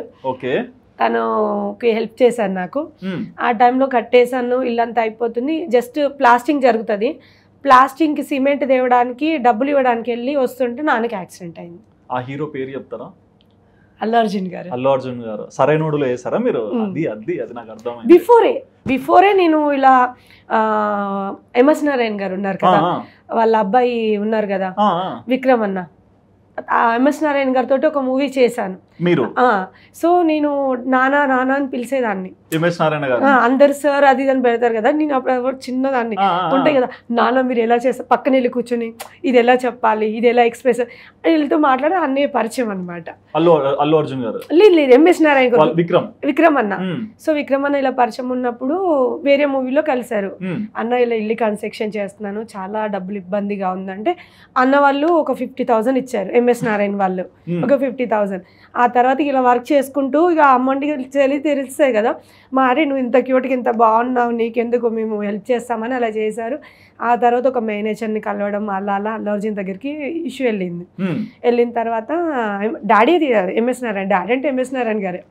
తనుకి హెల్ప్ చేశాను నాకు. ఆ టైంలో కట్టేశాను, ఇల్లంతా అయిపోతుంది. జస్ట్ ప్లాస్టింగ్ జరుగుతుంది, ప్లాస్టింగ్ కి సిమెంట్ తేవడానికి డబ్బులు ఇవ్వడానికి వెళ్ళి వస్తుంటే నాన్నకి యాక్సిడెంట్ అయింది. ఆ హీరో పేరు చెప్తారా? అల్లు అర్జున్ గారు. అల్లు అర్జున్ గారు సరైనోడులో వేసారా మీరు? అది నాకు అర్థమైంది. బిఫోరే నేను ఇలా ఎంఎస్ నారాయణ గారు ఉన్నారు కదా, వాళ్ళ అబ్బాయి ఉన్నారు కదా విక్రమ్ అన్న, ఎంఎస్ నారాయణ గారితో ఒక మూవీ చేశాను మీరు. సో నేను నానా నానా అని పిలిచేదాన్ని, అందరు సార్ అది అని పెడతారు కదా, నేను అప్పుడు చిన్నదాన్ని ఉంటాయి కదా, నాన్న మీరు ఎలా చేస్తారు, పక్కన వెళ్ళి కూర్చొని ఇది ఎలా చెప్పాలి, ఇది ఎలా ఎక్స్ప్రెస్ వీళ్ళతో మాట్లాడే అన్నీ పరిచయం అనమాట. అల్లు అర్జున్ గారు లేదు, ఎంఎస్ నారాయణ గారు, విక్రమ్ అన్న. సో విక్రమ్ అన్న ఇలా పరిచయం ఉన్నప్పుడు వేరే మూవీలో కలిశారు. అన్న ఇలా ఇల్లు కన్స్ట్రక్షన్ చేస్తున్నాను, చాలా డబ్బులు ఇబ్బందిగా ఉందంటే అన్న వాళ్ళు ఒక 50,000 ఇచ్చారు, ఎంఎస్ నారాయణ వాళ్ళు ఒక 50,000. ఆ తర్వాత ఇలా వర్క్ చేసుకుంటూ ఇక అమౌంట్కి తెలుస్తాయి కదా, మరి నువ్వు ఇంత క్యూట్గా ఇంత బాగున్నావు, నీకెందుకు మేము హెల్ప్ చేస్తామని అలా చేశారు. ఆ తర్వాత ఒక మేనేజర్ని కలవడం, అలా అల్లు అర్జున్ దగ్గరికి ఇష్యూ వెళ్ళింది. వెళ్ళిన తర్వాత డాడీ ఎంఎస్ నారాయణ, డాడీ అంటే ఎంఎస్ నారాయణ గారు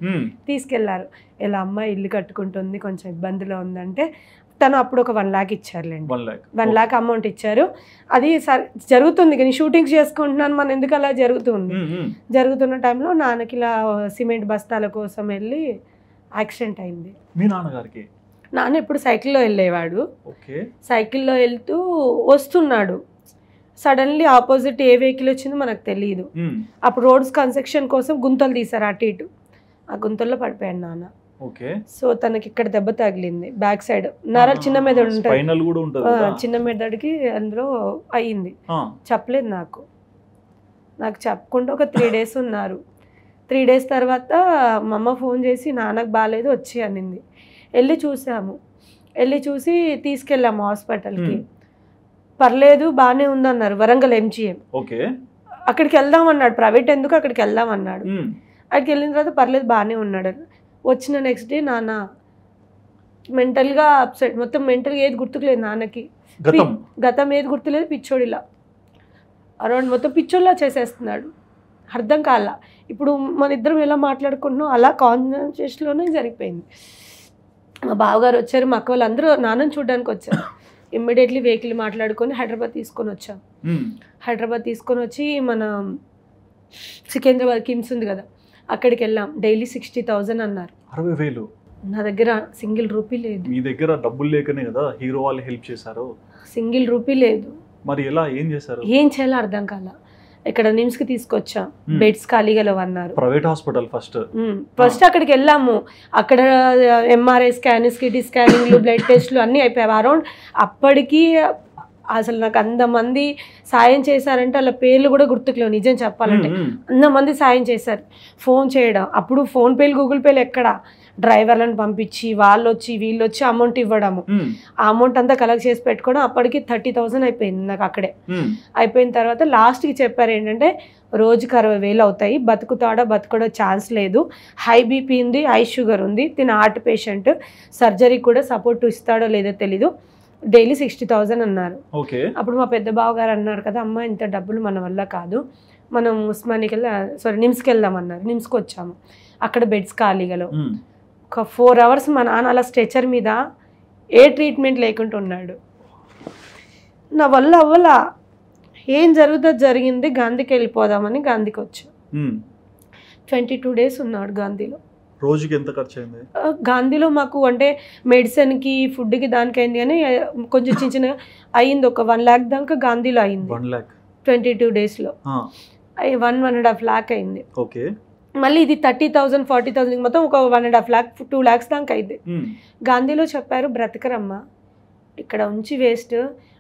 తీసుకెళ్లారు. ఇలా అమ్మాయి ఇల్లు కట్టుకుంటుంది, కొంచెం ఇబ్బందిలో ఉందంటే తను అప్పుడు ఒక 1 lakh ఇచ్చారులేండి, 1 lakh అమౌంట్ ఇచ్చారు. అది జరుగుతుంది కానీ షూటింగ్స్ చేసుకుంటున్నాను, మన ఎందుకు అలా జరుగుతున్న టైంలో నాన్నకి ఇలా సిమెంట్ బస్తాల కోసం వెళ్ళి యాక్సిడెంట్ అయింది. మీ నాన్నగారికి? నాన్న ఎప్పుడు సైకిల్లో వెళ్ళేవాడు, సైకిల్లో వెళ్తూ వస్తున్నాడు, సడన్లీ ఆపోజిట్ ఏ వెహికల్ వచ్చిందో మనకు తెలియదు. అప్పుడు రోడ్స్ కన్స్ట్రక్షన్ కోసం గుంతలు తీశారు అటు ఇటు, ఆ గుంతల్లో పడిపోయాడు నాన్న. సో తనకి ఇక్కడ దెబ్బ తగిలింది, బ్యాక్ సైడ్ నరాలు చిన్న మెదడు ఉంటుంది, చిన్న మెదడుకి అందులో అయ్యింది. చెప్పలేదు నాకు చెప్పకుండా ఒక 3 days ఉన్నారు. 3 days తర్వాత మా అమ్మ ఫోన్ చేసి నాన్నకు బాగాలేదు వచ్చి అనింది. వెళ్ళి చూసాము, వెళ్ళి చూసి తీసుకెళ్ళాము హాస్పిటల్కి. పర్లేదు బాగానే ఉందన్నారు, వరంగల్ MGM. అక్కడికి వెళ్దామన్నాడు, ప్రైవేట్ ఎందుకు అక్కడికి వెళ్దామన్నాడు. అక్కడికి వెళ్ళిన తర్వాత పర్లేదు బాగానే ఉన్నాడు. వచ్చిన నెక్స్ట్ డే నాన్న మెంటల్గా అప్సెట్, మొత్తం మెంటల్గా ఏది గుర్తుకులేదు నాన్నకి, గతం ఏది గుర్తులేదు, పిచ్చోడిలా అరౌండ్ మొత్తం పిచ్చోడిలా చేసేస్తున్నాడు, అర్థం కాల. ఇప్పుడు మన ఇద్దరం ఎలా మాట్లాడుకుంటున్నాం అలా కాన్షియస్లోనే జరిగిపోయింది. మా బావగారు వచ్చారు, మా అక్క వాళ్ళు అందరూ నాన్నని చూడడానికి వచ్చారు. ఇమ్మీడియట్లీ వెహికల్ మాట్లాడుకొని హైదరాబాద్ తీసుకొని వచ్చాం. హైదరాబాద్ తీసుకొని వచ్చి మన సికింద్రాబాద్ కిమ్స్ ఉంది కదా, అక్కడికి వెళ్ళాం. డైలీ 60,000 అన్నారు. 60,000? నా దగ్గర సింగిల్ రూపీ లేదు. మీ దగ్గర డబ్బులు లేకనే కదా హీరో వాళ్ళు హెల్ప్ చేశారు. సింగిల్ రూపీ లేదు. మరి ఎలా, ఏం చేశారు? ఏం చేయాలో అర్థం కాల. ఇక్కడ నిమ్స్ కి తీసుకొచ్చాం, బెడ్స్ ఖాళీగా లేవన్నారు. ప్రైవేట్ హాస్పిటల్ ఫస్ట్ అక్కడికి వెళ్ళాము. అక్కడ MRI స్కాన్, సిటీ స్కానింగ్లు, బ్లడ్ టెస్ట్లు అన్నీ అయిపోయాయి. అరౌండ్ అప్పటికి అసలు నాకు 100 మంది సాయం చేశారంటే వాళ్ళ పేర్లు కూడా గుర్తుకులేవు నిజం చెప్పాలంటే. 100 మంది సాయం చేశారు. ఫోన్ చేయడం, అప్పుడు ఫోన్పేలు గూగుల్ పేలు ఎక్కడ, డ్రైవర్లను పంపించి వాళ్ళు వచ్చి వీళ్ళు వచ్చి అమౌంట్ ఇవ్వడము. ఆ అమౌంట్ అంతా కలెక్ట్ చేసి పెట్టుకోవడం, అప్పటికి 30,000 అయిపోయింది నాకు అక్కడే. అయిపోయిన తర్వాత లాస్ట్కి చెప్పారు ఏంటంటే రోజుకి 60,000 అవుతాయి, బతుకుతాడో బతుకడో ఛాన్స్ లేదు, హై బీపీ ఉంది, హై షుగర్ ఉంది, తిన హార్ట్ పేషెంట్, సర్జరీ కూడా సపోర్ట్ ఇస్తాడో లేదో తెలీదు, డైలీ 60,000 అన్నారు. అప్పుడు మా పెద్ద బావ గారు అన్నారు కదా, అమ్మ ఇంత డబ్బులు మన వల్ల కాదు, మనం ఉస్మానియాకి నిమ్స్కి వెళ్దామన్నారు. నిమ్స్కి వచ్చాము. అక్కడ బెడ్స్ ఖాళీగా ఒక 4 hours మా నాన్న అలా స్ట్రెచర్ మీద ఏ ట్రీట్మెంట్ లేకుండా ఉన్నాడు. నా వల్ల అవ్వలా. ఏం జరుగుతుందో జరిగింది, గాంధీకి వెళ్ళిపోదామని గాంధీకి వచ్చా. 22 days ఉన్నాడు గాంధీలో. రోజుకి ఎంత ఖర్చు అయింది? గాంధీలో మాకు అంటే మెడిసిన్కి ఫుడ్కి దానికి అయింది కానీ కొంచెం చిన్న చిన్న అయింది. ఒక 1 lakh దాకా గాంధీలో అయింది. 1 lakh 22 daysలో 1.5 lakh అయింది. ఓకే. మళ్ళీ ఇది 30,000 40,000 మొత్తం ఒక 1.5 lakh 2 lakhs దాకా అయింది. గాంధీలో చెప్పారు బ్రతకరమ్మా, ఇక్కడ ఉంచి వేస్ట్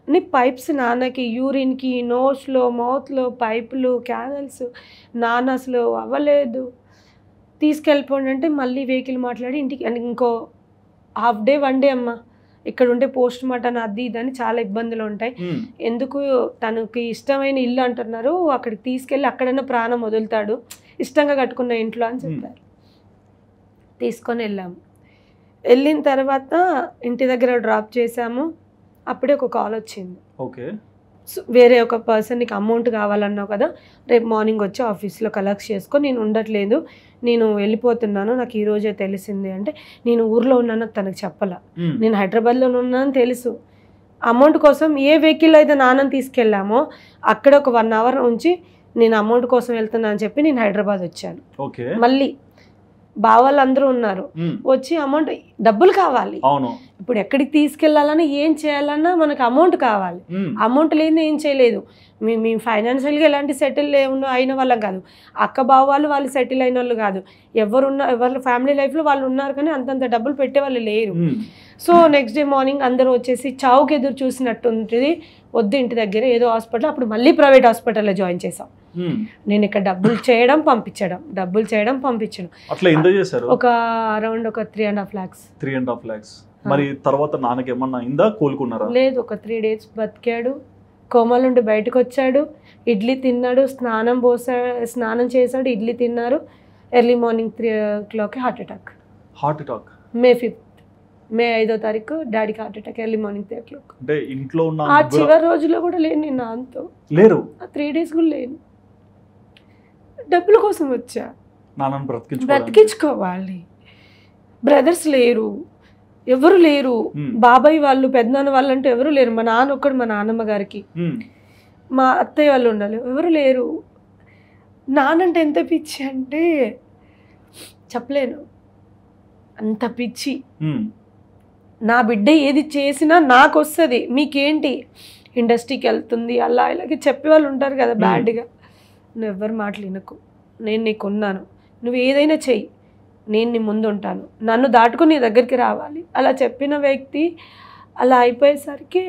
అని. పైప్స్ నాన్నకి యూరిన్కి, నోస్లో మౌత్లో పైపులు క్యానల్స్, నాన్న అసలు అవ్వలేదు, తీసుకెళ్ళిపోండి అంటే మళ్ళీ వెహికల్ మాట్లాడి ఇంటికి. అంటే ఇంకో హాఫ్ డే 1 day అమ్మ ఇక్కడ ఉంటే పోస్ట్ మార్టం అది ఇదని చాలా ఇబ్బందులు ఉంటాయి. ఎందుకు తనకి ఇష్టమైన ఇల్లు అంటున్నారు, అక్కడికి తీసుకెళ్ళి అక్కడన్నా ప్రాణం వదులుతాడు, ఇష్టంగా కట్టుకున్న ఇంట్లో అని చెప్పారు. తీసుకొని వెళ్ళాము. వెళ్ళిన తర్వాత ఇంటి దగ్గర డ్రాప్ చేసాము. అప్పుడే ఒక కాల్ వచ్చింది. ఓకే. వేరే ఒక పర్సన్కి అమౌంట్ కావాలన్నావు కదా, రేపు మార్నింగ్ వచ్చి ఆఫీస్లో కలెక్ట్ చేసుకో, నేను ఉండట్లేదు, నేను వెళ్ళిపోతున్నాను, నాకు ఈరోజే తెలిసింది అంటే. నేను ఊర్లో ఉన్నాను తనకు చెప్పలా, నేను హైదరాబాద్లో ఉన్నానని తెలుసు. అమౌంట్ కోసం ఏ వెహికల్ అయితే నాన్నని తీసుకెళ్ళామో అక్కడ ఒక 1 hour ఉంచి నేను అమౌంట్ కోసం వెళ్తున్నా అని చెప్పి నేను హైదరాబాద్ వచ్చాను. మళ్ళీ బావాళ్ళు అందరూ ఉన్నారు, వచ్చి అమౌంట్ డబ్బులు కావాలి. ఇప్పుడు ఎక్కడికి తీసుకెళ్లాలన్నా ఏం చేయాలన్నా మనకు అమౌంట్ కావాలి. అమౌంట్ లేని ఏం చేయలేదు. మేము ఫైనాన్షియల్గా ఎలాంటి సెటిల్ అయిన వాళ్ళం కాదు, అక్క బావాళ్ళు వాళ్ళు సెటిల్ అయిన వాళ్ళు కాదు, ఎవరు ఫ్యామిలీ లైఫ్లో వాళ్ళు ఉన్నారు కానీ అంతంత డబ్బులు పెట్టే వాళ్ళు లేరు. సో నెక్స్ట్ డే మార్నింగ్ అందరూ వచ్చేసి చావుకి ఎదురు చూసినట్టు ఉంటుంది, వద్దు ఇంటి దగ్గర ఏదో హాస్పిటల్. అప్పుడు మళ్ళీ ప్రైవేట్ హాస్పిటల్లో జాయిన్ చేసాం. నేను ఇక్కడ డబ్బులు చేయడం పంపించడం, డబ్బులు చేయడం పంపించడం. అట్లా ఎంత చేశారు? ఒక అరౌండ్ ఒక 3.5 lakhs. 3.5 lakhs. మరి తర్వాత నాన్నకి ఏమన్నా అయిందా, కోలుకున్నారా? లేదు, ఒక 3 days బతికాడు. కోమాల నుండి బయటకు వచ్చాడు, ఇడ్లీ తిన్నాడు, స్నానం చేశాడు, ఇడ్లీ తిన్నారు. Early morning 3 o'clock heart attack. May 5th, May 5వ తారీఖు డాడీకి heart attack. Early morning 3 o'clock. అంటే ఇంట్లో ఉన్న ఆ చివరి రోజుల్లో కూడా లేను నేను నాన్నతో. లేరు? 3 days కూడా లేను. డబ్బుల కోసం వచ్చా, బ్రతికించుకోవాలి. బ్రదర్స్ లేరు, ఎవరు లేరు, బాబాయ్ వాళ్ళు పెద్దనాన్న వాళ్ళు అంటే ఎవరు లేరు. మా నాన్న ఒక్కడు, మా నాన్నమ్మ గారికి, మా అత్తయ్య వాళ్ళు ఉండాలి, ఎవరు లేరు. నానంటే ఎంత పిచ్చి అంటే చెప్పలేను, అంత పిచ్చి. నా బిడ్డ ఏది చేసినా నాకు వస్తుంది, మీకేంటి ఇండస్ట్రీకి వెళ్తుంది అలా ఇలాగే చెప్పే వాళ్ళు ఉంటారు కదా బ్యాడ్గా. నువ్వు ఎవరి మాటలు వినకు, నేను నీకున్నాను, నువ్వు ఏదైనా చెయ్యి, నేను నీ ముందు ఉంటాను, నన్ను దాటుకుని నీ దగ్గరికి రావాలి. అలా చెప్పిన వ్యక్తి అలా అయిపోయేసరికి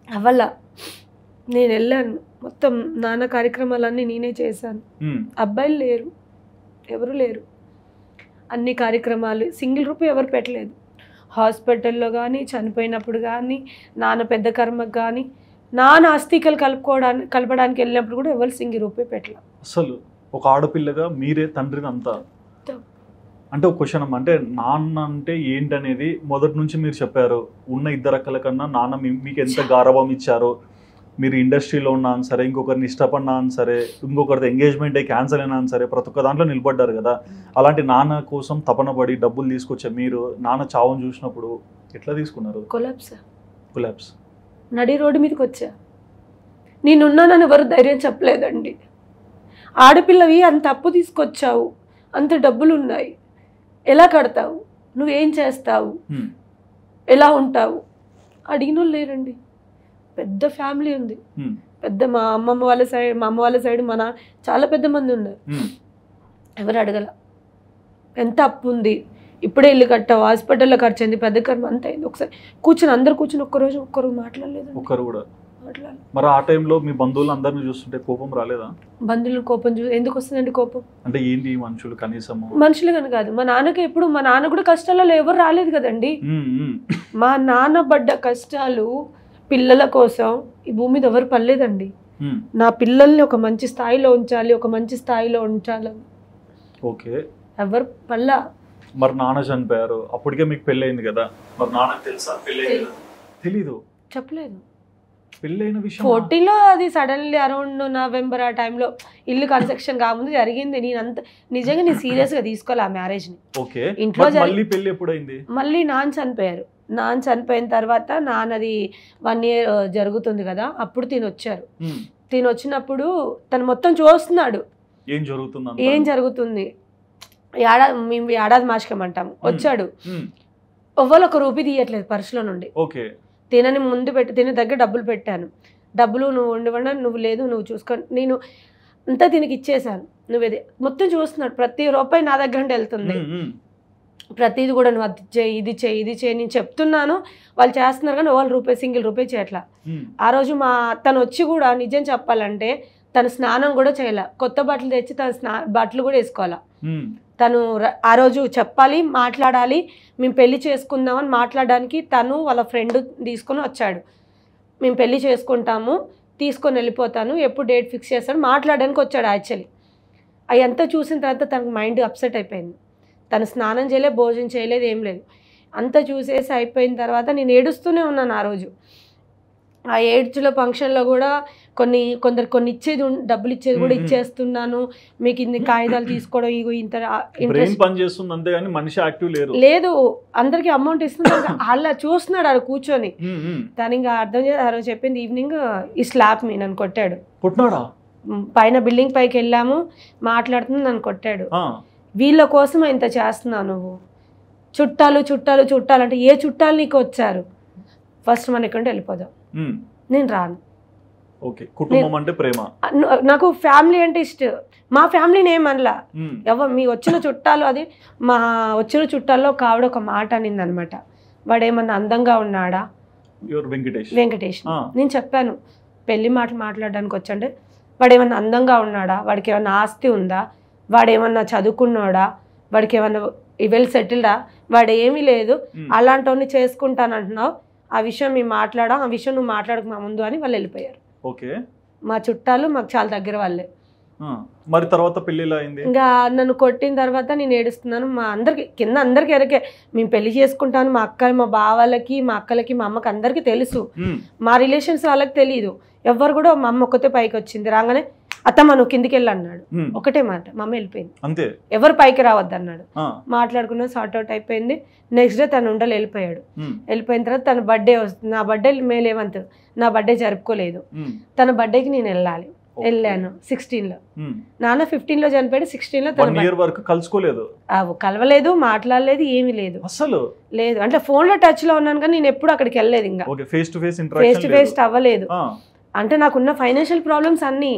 అవల్ల నేను వెళ్ళాను. మొత్తం నాన్న కార్యక్రమాలన్నీ నేనే చేశాను. అబ్బాయిలు లేరు, ఎవరు లేరు. అన్ని కార్యక్రమాలు సింగిల్ రూపాయి ఎవరు పెట్టలేదు. హాస్పిటల్లో కానీ, చనిపోయినప్పుడు కానీ, నాన్న పెద్ద కర్మకు కానీ, నాన్న అస్థికలు కలపడానికి వెళ్ళినప్పుడు కూడా ఎవరు సింగిల్ రూపాయి పెట్టలేదు. అసలు ఒక ఆడపిల్లగా మీరే తండ్రిని అంతా అంటే ఒక క్వశ్చన్ అమ్మ, అంటే నాన్న అంటే ఏంటనేది మొదటి నుంచి మీరు చెప్పారు. ఉన్న 2 అక్కల కన్నా నాన్న మీకు ఎంత గారవం ఇచ్చారో, మీరు ఇండస్ట్రీలో ఉన్నా సరే, ఇంకొకరిని ఇష్టపడినా సరే, ఇంకొకరితో ఎంగేజ్మెంట్ అయ్యి క్యాన్సల్ అయినా సరే, ప్రతి ఒక్క దాంట్లో నిలబడ్డారు కదా. అలాంటి నాన్న కోసం తపన పడి డబ్బులు తీసుకొచ్చే మీరు నాన్న చావును చూసినప్పుడు ఎట్లా తీసుకున్నారు? కొలాప్స్. నడి రోడ్డు మీదకి వచ్చా. నేనున్నానని ఎవరు ధైర్యం చెప్పలేదండి. ఆడపిల్లవి అంత అప్పు తీసుకొచ్చావు, అంత డబ్బులు ఉన్నాయి, ఎలా కడతావు, నువ్వేం చేస్తావు, ఎలా ఉంటావు అడిగిన వాళ్ళు లేరండి. పెద్ద ఫ్యామిలీ ఉంది, పెద్ద మా అమ్మ వాళ్ళ సైడ్ మన చాలా పెద్ద మంది ఉన్నారు. ఎవరు అడగల. ఎంత అప్పు ఉంది, ఇప్పుడే ఇల్లు కట్టావు, హాస్పిటల్లో ఖర్చు అయింది, పెద్ద కర్మ అంత అయింది. ఒకసారి కూర్చొని అందరు కూర్చొని ఒక్కరు మాట్లాడలేదు. ఒక్కరు కూడా మరి ఆ టైంలో మీ బంధువులు అందరిని చూస్తుంటే కోపం రాలేదా? బంధువులు కోపం ఎందుకు వస్తుందండి? కోపం అంటే ఏంటి, మనుషులు కనీసం మనుషులు కానీ కాదు. మా నాన్నకి ఎప్పుడు, మా నాన్న కూడా కష్టాలలో ఎవరు రాలేదు కదండి. మా నాన్న పడ్డ కష్టాలు పిల్లల కోసం ఈ భూమి మీద ఎవరు పడలేదండి. నా పిల్లల్ని ఒక మంచి స్థాయిలో ఉంచాలి. ఓకే, ఎవరు పల్లా. మరి నాన్న చనిపోయారు, అప్పటికే మీకు పెళ్ళయింది కదా, మరి నాన్నకి తెలుసా? తెలీదు, చెప్పలేదు. పెళ్ళైన విషయం 14లో అది సడన్లీ అరౌండ్ నవంబర్ ఆ టైంలో ఇల్లు కన్స్ట్రక్షన్ కాకముందు జరిగింది. నిజంగా నేను సీరియస్గా తీసుకోవాలి ఆ మ్యారేజ్ని. ఇంట్లో పెళ్లి ఎప్పుడైంది? మళ్ళీ నాన్న చనిపోయారు. నాన్న చనిపోయిన తర్వాత నాన్నది 1 year జరుగుతుంది కదా, అప్పుడు తినొచ్చారు. తినొచ్చినప్పుడు తను మొత్తం చూస్తున్నాడు ఏం జరుగుతుంది. మేము ఏడాది మాసికం అంటాము. వచ్చాడు, ఎవ్వరు 1 రూపాయి తీయట్లేదు పర్సులో నుండి. తినని ముందు పెట్టి తినే దగ్గర డబ్బులు పెట్టాను. డబ్బులు నువ్వు ఉండవన్నా, నువ్వు లేదు నువ్వు చూసుకొని, నేను అంతా తినకి ఇచ్చేసాను. నువ్వేది మొత్తం చూస్తున్నాడు, ప్రతి రూపాయి నా దగ్గర నుండి వెళ్తుంది. ప్రతిది కూడా నువ్వు అది చేయి ఇది చేయి ఇది చేయి నేను చెప్తున్నాను, వాళ్ళు చేస్తున్నారు కానీ వాళ్ళు సింగిల్ రూపాయి చేయట్లా. ఆ రోజు తను వచ్చి కూడా నిజం చెప్పాలంటే తను స్నానం కూడా చేయాల, కొత్త బట్టలు తెచ్చి తన బట్టలు కూడా వేసుకోవాలా. తను ఆ రోజు చెప్పాలి, మాట్లాడాలి, మేము పెళ్లి చేసుకుందామని మాట్లాడడానికి తను వాళ్ళ ఫ్రెండ్ తీసుకొని వచ్చాడు. మేము పెళ్లి చేసుకుంటాము, తీసుకొని వెళ్ళిపోతాను, ఎప్పుడు డేట్ ఫిక్స్ చేస్తాడు మాట్లాడడానికి వచ్చాడు. యాక్చువల్లీ అదంతా చూసిన తర్వాత తనకు మైండ్ అప్సెట్ అయిపోయింది. తను స్నానం చేయలేదు, భోజనం చేయలేదు, ఏం లేదు. అంతా చూసేసి అయిపోయిన తర్వాత నేను ఏడుస్తూనే ఉన్నాను ఆ రోజు. ఆ ఏడ్చులో ఫంక్షన్లో కూడా కొందరు కొన్ని ఇచ్చేది డబ్బులు ఇచ్చేది కూడా ఇచ్చేస్తున్నాను, మీకు ఇన్ని కాగితాలు తీసుకోవడం ఇగో ఇంత ఇంట్రెస్ట్ లేదు, అందరికి అమౌంట్ ఇస్తున్నారు. అలా చూస్తున్నాడు ఆడు కూర్చొని. తను ఇంకా అర్థం చేసి ఆ రోజు చెప్పింది ఈవినింగ్ ఈ స్లాప్ మీ నన్ను కొట్టాడు. పైన బిల్డింగ్ పైకి వెళ్ళాము, మాట్లాడుతుంది, నన్ను కొట్టాడు. వీళ్ళ కోసం ఇంత చేస్తున్నావు నువ్వు, చుట్టాలు చుట్టాలు చుట్టాలు అంటే ఏ చుట్టాలు నీకు వచ్చారు, ఫస్ట్ మన ఎక్కడ వెళ్ళిపోదాం, నేను రాను. కుటుంబం అంటే ప్రేమ, నాకు ఫ్యామిలీ అంటే ఇష్టం. మా ఫ్యామిలీని ఏమనలా, మీ వచ్చిన చుట్టాలు, అది మా వచ్చిన చుట్టాల్లో కావిడ ఒక మాట అనింది అనమాట. వాడు ఏమన్నా అందంగా ఉన్నాడా, వెంకటేష్. నేను చెప్పాను పెళ్లి మాట్లాడడానికి వచ్చండి, వాడు ఏమన్నా అందంగా ఉన్నాడా, వాడికి ఏమన్నా ఆస్తి ఉందా, వాడు ఏమన్నా చదువుకున్నాడా, వాడికి ఏమన్నా వెల్ సెటిల్డా, వాడు ఏమీ లేదు, అలాంటి వాడిని చేసుకుంటానంటున్నావు, ఆ విషయం మేము మాట్లాడా, ఆ విషయం నువ్వు మాట్లాడక మా ముందు అని వాళ్ళు వెళ్ళిపోయారు. మా చుట్టాలు మాకు చాలా దగ్గర వాళ్ళే. మరి తర్వాత పెళ్లి అయింది. ఇంకా నన్ను కొట్టిన తర్వాత నేను ఏడుస్తున్నాను. మా అందరికి కింద అందరికి ఎరకే మేము పెళ్లి చేసుకుంటాను, మా అక్క మా బావలకి మా అక్కలకి మా అమ్మకి అందరికి తెలుసు, మా రిలేషన్స్ వాళ్ళకి తెలియదు. ఎవ్వరు కూడా మా అమ్మ ఒక్కతే పైకి వచ్చింది, రాగానే అత్తమ్మ నువ్వు కిందికి వెళ్ళి అన్నాడు. ఒకటే మాట, మా అమ్మ వెళ్ళిపోయింది, అంతే, ఎవరు పైకి రావద్దు అన్నాడు. మాట్లాడుకున్నా, సార్ట్ అవుట్ అయిపోయింది. నెక్స్ట్ డే తను ఉండలు వెళ్ళిపోయాడు. వెళ్ళిపోయిన తర్వాత తన బర్త్డే వస్తుంది, నా బర్త్డే మే 11th, నా బర్త్డే జరుపుకోలేదు. తన బర్త్డేకి నేను వెళ్ళాను 16లో. నాన్న 15లో చనిపోయాడు, 16లో కలవలేదు, మాట్లాడలేదు, ఏమీ లేదు అసలు లేదు. అంటే ఫోన్ లో టచ్ లో ఉన్నాను కానీ నేను ఎప్పుడు అక్కడికి వెళ్ళలేదు, ఇంకా ఫేస్ టు ఫేస్ అవ్వలేదు. అంటే నాకున్న ఫైనాన్షియల్ ప్రాబ్లమ్స్ అన్ని,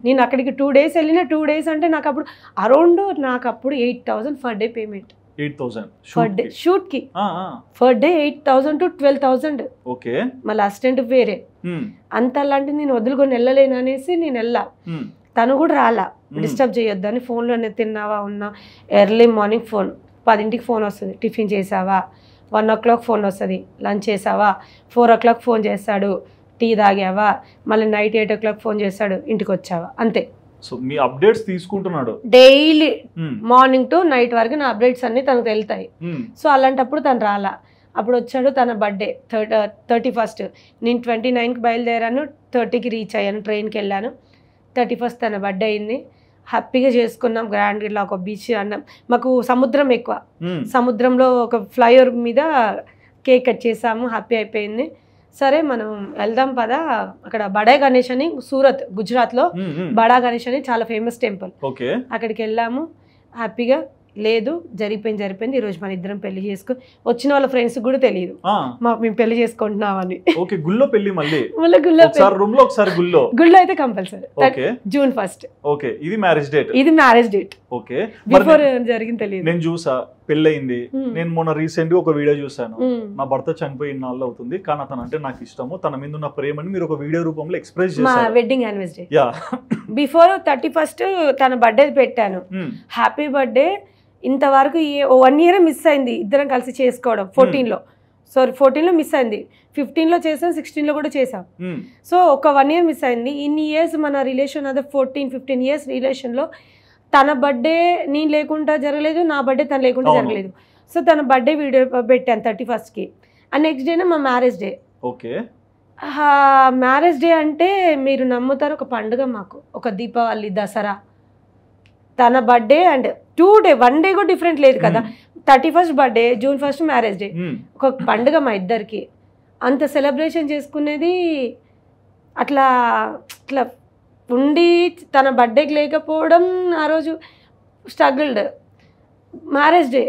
నేను అక్కడికి 2 days వెళ్ళిన 2 days అంటే నాకు అప్పుడు around 8,000 per day payment. 8,000 per day shoot కి, పర్ డే 8,000 to 12,000. మళ్ళీ అసిస్టెంట్ వేరే. అంత అలాంటిది నేను వదులుకొని వెళ్ళలేను అనేసి నేను వెళ్ళా. తను కూడా రాలా, డిస్టర్బ్ చేయొద్దు అని. ఫోన్లోనే తిన్నావా ఉన్నా, ఎర్లీ మార్నింగ్ ఫోన్ 10ంటికి ఫోన్ వస్తుంది, టిఫిన్ చేసావా, 1 o'clock ఫోన్ వస్తుంది, లంచ్ చేసావా, 4 o'clock ఫోన్ చేస్తాడు, టీ తాగావా, మళ్ళీ నైట్ 8 o'clock ఫోన్ చేస్తాడు, ఇంటికి వచ్చావా, అంతే. సో మీ అప్డేట్స్ తీసుకుంటున్నాడు డైలీ, మార్నింగ్ టు నైట్ వరకు నా అప్డేట్స్ అన్ని తనకు వెళ్తాయి. సో అలాంటప్పుడు తను రాలా. అప్పుడు వచ్చాడు తన బర్త్డే 31st. నేను 29కి బయలుదేరాను, 30కి రీచ్ అయ్యాను, ట్రైన్కి వెళ్ళాను. 31st తన బర్త్డే అయింది. హ్యాపీగా చేసుకున్నాం గ్రాండ్. ఇట్లా ఒక బీచ్ అన్నాం, మాకు సముద్రం ఎక్కువ, సముద్రంలో ఒక ఫ్లైఓవర్ మీద కేక్ కట్ చేసాము, హ్యాపీ అయిపోయింది. సరే మనం వెళ్దాం పదా, అక్కడ బడా గణేష్ అని సూరత్ గుజరాత్లో బడా గణేష్ అని చాలా ఫేమస్ టెంపుల్, అక్కడికి వెళ్ళాము. హ్యాపీగా లేదు, జరిగిపోయింది. ఈరోజు మన ఇద్దరం పెళ్లి చేసుకో, వచ్చిన వాళ్ళ ఫ్రెండ్స్ కూడా తెలియదు మేము పెళ్లి చేసుకుంటున్నామని. గుళ్ళో అయితే కంపల్సరీ June 1st. ఇది మ్యారేజ్ డేట్. బిఫోర్ జరిగింది తెలియదు. నేను చూసా పెళ్ళయింది. నేను మొన్న రీసెంట్ గా ఒక వీడియో చూసాను, నా భర్త చనిపోయి 4 నాళ్ళు అవుతుంది కానీ అతను అంటే నాకు ఇష్టము, తన మీద ఉన్న ప్రేమని మీరు ఒక వీడియో రూపంలో ఎక్స్ప్రెస్ చేశారు. వెడ్డింగ్ యానివర్సరీ బిఫోర్ 31st తన బర్త్డే పెట్టాను, హ్యాపీ బర్త్డే. ఇంతవరకు 1 year మిస్ అయింది ఇద్దరం కలిసి చేసుకోవడం. 14లో మిస్ అయింది, 15లో చేసాం, 16లో కూడా చేసాం. సో ఒక 1 year మిస్ అయింది. ఇన్ని ఇయర్స్ మన రిలేషన్, అదే 14-15 years రిలేషన్లో తన బర్త్డే నేను లేకుండా జరగలేదు, నా బర్త్డే తను లేకుండా జరగలేదు. సో తన బర్త్డే వీడియో పెట్టాను 31st. అండ్ నెక్స్ట్ డేనే మా మ్యారేజ్ డే. మ్యారేజ్ డే అంటే మీరు నమ్ముతారు, ఒక పండుగ మాకు, ఒక దీపావళి, దసరా, తన బర్త్డే అండ్ 2 డే 1 డే కూడా డిఫరెంట్ లేదు కదా. 31st birthday, June 1st marriage day, ఒక పండుగ మా ఇద్దరికి. అంత సెలబ్రేషన్ చేసుకునేది అట్లా అట్లా ఉండి తన బర్త్డేకి లేకపోవడం, ఆ రోజు స్ట్రగుల్డ్. మ్యారేజ్ డే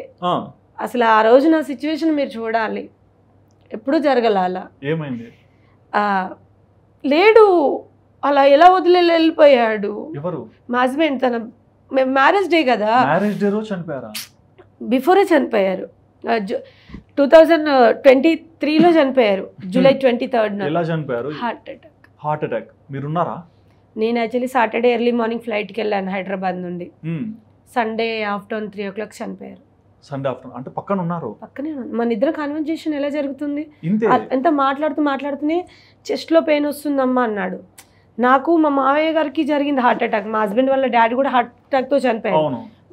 అసలు ఆ రోజు నా సిచ్యువేషన్ మీరు చూడాలి, ఎప్పుడు జరగల అలా. ఏమైంది? లేడు, అలా ఎలా వెళ్ళిపోయాడు. ఎవరు? మా హస్బెండ్. తన మ్యారేజ్ డే కదా, మ్యారేజ్ డే రోజు చనిపోయారా? బిఫోరే చనిపోయారు. 2023లో చనిపోయారు, July 23rd. ఎలా చనిపోయారు? Heart attack. Heart attack. మీరున్నారా? నేను యాక్చువల్లీ సాటర్డే ఎర్లీ మార్నింగ్ ఫ్లైట్కి వెళ్ళాను హైదరాబాద్ నుండి. సండే ఆఫ్టర్నూన్ 3 o'clock చనిపోయారు. సండే ఆఫ్టర్నూన్ అంటే పక్కన ఉన్నారు? పక్కనే ఉన్నాను. మన ఇద్దరు కన్వర్జేషన్ ఎలా జరుగుతుంది, ఎంత మాట్లాడుతూనే చెస్ట్లో పెయిన్ వస్తుందమ్మా అన్నాడు. నాకు మా మావయ్య గారికి జరిగింది హార్ట్ అటాక్. మా హస్బెండ్ వాళ్ళ డాడీ కూడా హార్ట్ అటాక్తో చనిపోయారు.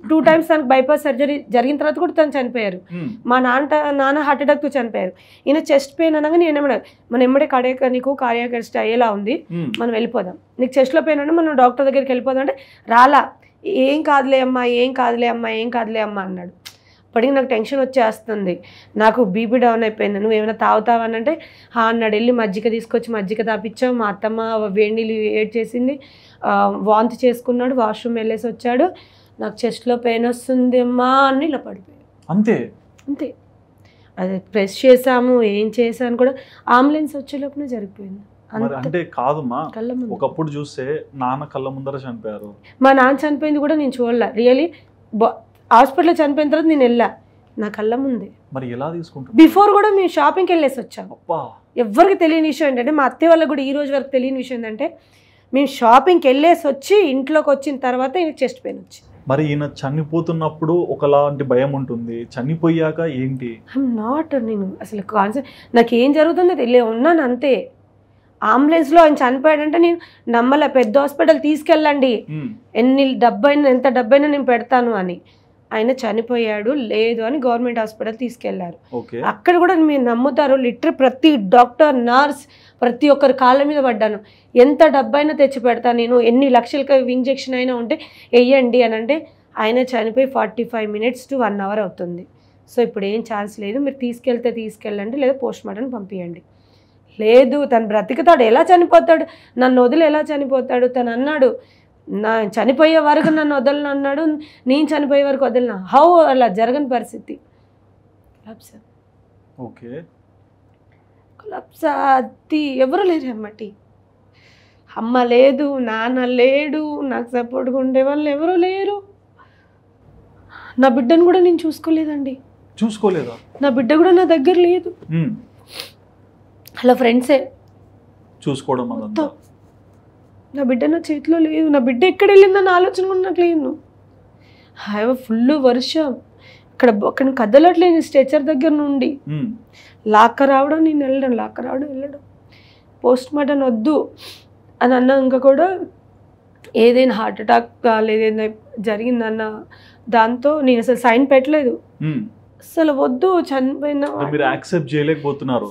2 times తనకు బైపాస్ సర్జరీ జరిగిన తర్వాత కూడా తను చనిపోయారు. మా నాన్న హార్ట్ అటాక్తో చనిపోయారు. ఈయన చెస్ట్ పెయిన్ అనగా నేను మన ఎమ్మడే నీకు కార్డియాక్ అరెస్ట్ అయ్యేలా ఉంది, మనం వెళ్ళిపోదాం, నీకు చెస్ట్లో పెయిన్ అంటే మనం డాక్టర్ దగ్గరికి వెళ్ళిపోదాం అంటే రాలా. ఏం కాదులే అమ్మా అన్నాడు. అప్పటికి నాకు టెన్షన్ వచ్చేస్తుంది, నాకు బీపీ డౌన్ అయిపోయింది. నువ్వు ఏమైనా తాగుతావని అంటే అన్నాడు. వెళ్ళి మజ్జిగ తీసుకొచ్చి మజ్జిగ తాపించాం. మా అత్తమ్మ వేడి నీళ్ళు ఏడ్ చేసింది, వాంతి చేసుకున్నాడు, వాష్రూమ్ వెళ్ళేసి వచ్చాడు. నాకు చెస్ట్లో పెయిన్ వస్తుంది అమ్మా అని ఇలా పడిపోయాడు. అంతే. అది ప్రెస్ చేసాము, ఏం చేశాను కూడా, అంబులెన్స్ వచ్చేలోపునే జరిగిపోయింది. అంటే కాదుమా, ఒకప్పుడు చూస్తే నాన్న కళ్ళ ముందర చనిపోయారు. మా నాన్న చనిపోయింది కూడా నేను చూడలే. రియలీ హాస్పిటల్లో చనిపోయిన తర్వాత నేను వెళ్ళా, నా కళ్ళ ముందే. మరి ఎలా తీసుకుంటాం? బిఫోర్ కూడా మేము షాపింగ్కి వెళ్ళేసి వచ్చాము. ఎవరికి తెలియని విషయం ఏంటంటే, మా అత్తయ్య వాళ్ళకి కూడా ఈ రోజు వరకు తెలియని విషయం ఏంటంటే, మేము షాపింగ్కి వెళ్ళేసి వచ్చి ఇంట్లోకి వచ్చిన తర్వాత ఈయనకి చెస్ట్ పెయిన్ వచ్చింది. మరి ఈయన చనిపోతున్నప్పుడు ఒకలాంటి భయం ఉంటుంది, చనిపోయాక ఏంటి? నేను అసలు కాన్సెప్ట్, నాకు ఏం జరుగుతుందో ఉన్నాను అంతే. అంబులెన్స్లో ఆయన చనిపోయాడంటే నేను నమ్మలే. పెద్ద హాస్పిటల్ తీసుకెళ్ళండి, ఎంత డబ్బైనా నేను పెడతాను అని. ఆయన చనిపోయాడు, లేదు అని గవర్నమెంట్ హాస్పిటల్ తీసుకెళ్లారు. అక్కడ కూడా మీరు నమ్ముతారు, లిటరల్ ప్రతి డాక్టర్, నర్స్, ప్రతి ఒక్కరి కాళ్ళ మీద పడ్డాను. ఎంత డబ్బైనా తెచ్చి పెడతాను నేను, ఎన్ని లక్షలకి ఇంజెక్షన్ అయినా ఉంటే వెయ్యండి అని అంటే, ఆయన చనిపోయి 45 minutes to 1 hour అవుతుంది. సో ఇప్పుడు ఏం ఛాన్స్ లేదు, మీరు తీసుకెళ్ళండి, లేదా పోస్ట్ మార్టం పంపించండి. లేదు, తను బ్రతికుతాడు, ఎలా చనిపోతాడు, నన్ను వదిలి ఎలా చనిపోతాడు. తను అన్నాడు, నా చనిపోయే వరకు నన్ను వదలను అన్నాడు, నేను చనిపోయే వరకు వదలను. హౌ అలా జరగని పరిస్థితి. అది ఎవరు లేరు అమ్మటి. అమ్మ లేదు, నాన్న లేడు, నాకు సపోర్ట్గా ఉండే వాళ్ళు ఎవరు లేరు. నా బిడ్డను కూడా నేను చూసుకోలేదండి. చూసుకోలేదా? నా బిడ్డ కూడా నా దగ్గర లేదు. అలా ఫ్రెండ్సే చూసుకోవడం. నా బిడ్డ నా చేతిలో లేదు. నా బిడ్డ ఎక్కడ వెళ్ళిందని ఆలోచన కూడా నాకు లేదు. ఫుల్ వర్షం, అక్కడ కదలట్లేదు స్ట్రెచర్ దగ్గర నుండి. లాక్క రావడం, నేను వెళ్ళడం. పోస్ట్ మార్టం వద్దు అని అన్నాక కూడా ఏదైనా హార్ట్ అటాక్ లేదైనా జరిగిందన్న దాంతో నేను అసలు సైన్ పెట్టలేదు. అసలు వద్దు, చనిపోయినా యాక్సెప్ట్ చేయలేకపోతున్నారు.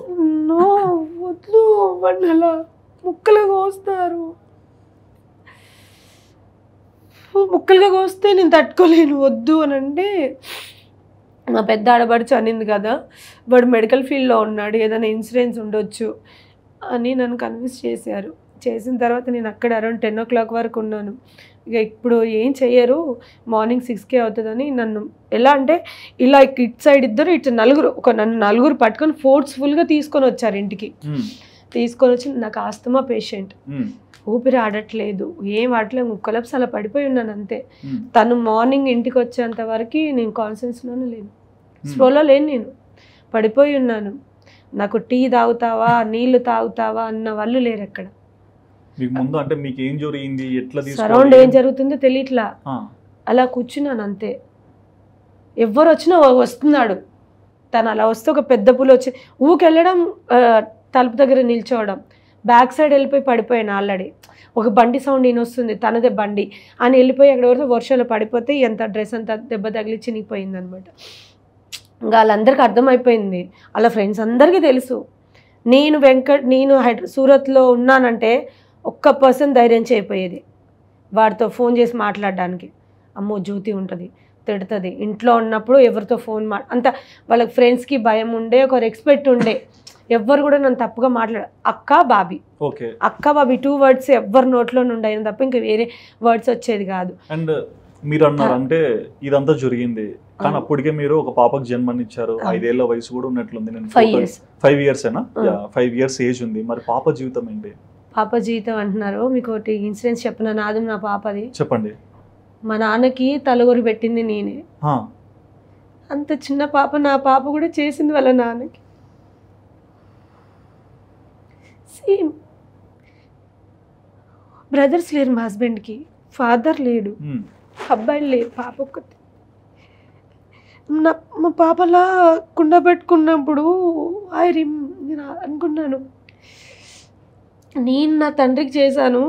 వద్దు, వాడిని అలా ముక్కలుగా కోస్తే నేను తట్టుకోలేను, వద్దు అని అంటే, మా పెద్ద ఆడబడుచు అనింది కదా, వాడు మెడికల్ ఫీల్డ్లో ఉన్నాడు, ఏదైనా ఇన్సూరెన్స్ ఉండొచ్చు అని నన్ను కన్విన్స్ చేశారు. చేసిన తర్వాత నేను అక్కడ అరౌండ్ 10 o'clock వరకు ఉన్నాను. ఇక ఇప్పుడు ఏం చెయ్యరు, మార్నింగ్ 6 అవుతుందని నన్ను ఎలా అంటే ఇలా ఇటు సైడ్ ఇద్దరు, ఇటు నన్ను నలుగురు పట్టుకొని ఫోర్స్ఫుల్గా తీసుకొని వచ్చారు ఇంటికి. తీసుకొని వచ్చి, నాకు ఆస్తమా పేషెంట్, ఊపిరి ఆడట్లేదు, ఏం ఆడట్లేదు, ముక్కలప్స్ అలా పడిపోయి ఉన్నాను అంతే. తను మార్నింగ్ ఇంటికి వచ్చేంత వరకు నేను కాన్షియస్లోనే లేను, స్ప్రోలో లేను, నేను పడిపోయి ఉన్నాను. నాకు టీ తాగుతావా, నీళ్లు తాగుతావా అన్న వాళ్ళు లేరు అక్కడ. సరౌండ్ ఏం జరుగుతుందో తెలియట్లా, అలా కూర్చున్నాను అంతే. ఎవరు వచ్చినా వస్తున్నాడు, తను అలా వస్తే ఒక పెద్ద పులి వచ్చి ఊకెళ్ళడం, తలుపు దగ్గర నిల్చోవడం, బ్యాక్ సైడ్ వెళ్ళిపోయి పడిపోయాను. ఆల్రెడీ ఒక బండి సౌండ్ నేను వస్తుంది, తనదే బండి అని వెళ్ళిపోయి అక్కడ వరకు వర్షాలు పడిపోతే ఎంత డ్రెస్ అంతా దెబ్బ తగిలి చినిగిపోయింది అనమాట. ఇంకా వాళ్ళందరికీ అర్థమైపోయింది, వాళ్ళ ఫ్రెండ్స్ అందరికీ తెలుసు. నేను సూరత్లో ఉన్నానంటే ఒక్క పర్సన్ ధైర్యం చేయపోయేది వాడితో ఫోన్ చేసి మాట్లాడడానికి. అమ్మో జ్యోతి ఉంటుంది, తిడుతుంది. ఇంట్లో ఉన్నప్పుడు ఎవరితో ఫోన్ అంత వాళ్ళకి ఫ్రెండ్స్కి భయం ఉండే, ఒక రెస్పెక్ట్ ఉండే. ఎవ్వరు కూడా నన్ను తప్పుగా అక్క బాబీ, అక్క బాబీ 2 words ఎవ్వరి నోట్లో నుండి అయినా తప్ప ఇంకా వేరే వర్డ్స్ వచ్చేది కాదు. అండ్ మీరు అన్నారు అంటే ఇదంతా జరిగింది, కానీ అప్పటికే మీరు ఒక పాపకు జన్మనిచ్చారు. 5 ఏళ్ల వయసు కూడా ఉన్నట్లుంది. నేను 5 years ఏనా? 5 years ఏజ్ ఉంది. మరి పాప జీవితం ఏంటి? పాప జీవితం అంటున్నారు. మీకు ఒకటి ఇన్సిడెంట్స్ చెప్పిన, నాది నా పాపది. చెప్పండి. మా నాన్నకి తలగొరి పెట్టింది నేనే. అంత చిన్న పాప, నా పాప కూడా చేసింది వాళ్ళ నాన్నకి. సేమ్ బ్రదర్స్ లేరు మా హస్బెండ్కి, ఫాదర్ లేడు, అబ్బాయిలు లేరు, పాప ఒక్కటి. మా పాపలా కుండ పెట్టుకున్నప్పుడు నేను అనుకున్నాను, నేను నా తండ్రికి చేశాను,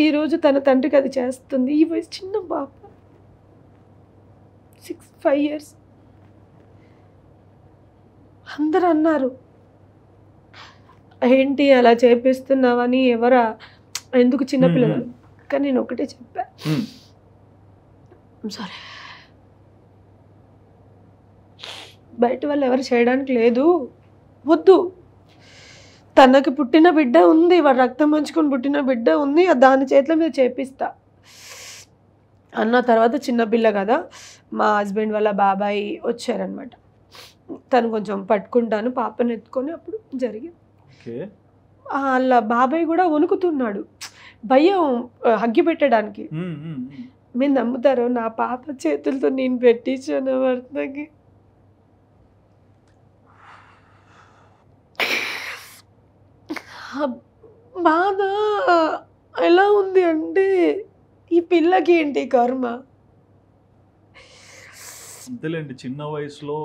ఈరోజు తన తండ్రికి అది చేస్తుంది. ఈ వయసు చిన్న పాప, 5 years. అందరూ అన్నారు ఏంటి అలా చేపిస్తున్నావని, ఎవరా ఎందుకు చిన్నపిల్లలు. కానీ నేను ఒకటే చెప్పా, సారీ, బయట వాళ్ళు ఎవరు చేయడానికి లేదు, వద్దు. తనకి పుట్టిన బిడ్డ ఉంది, వాడు రక్తం పంచుకొని పుట్టిన బిడ్డ ఉంది, దాని చేతిలో మీద చేపిస్తా అన్న తర్వాత చిన్నపిల్ల కదా, మా హస్బెండ్ వాళ్ళ బాబాయ్ వచ్చారనమాట. తను కొంచెం పట్టుకుంటాను పాపని ఎత్తుకొని, అప్పుడు జరిగింది. వాళ్ళ బాబాయ్ కూడా వణుకుతున్నాడు, భయం హగ్గి పెట్టడానికి. మీరు నమ్ముతారో, నా పాప చేతులతో నేను పెట్టించాను భర్తకి. బాధ ఎలా ఉంది అంటే, ఈ పిల్లకి ఏంటి కర్మ, చిన్న వయసులో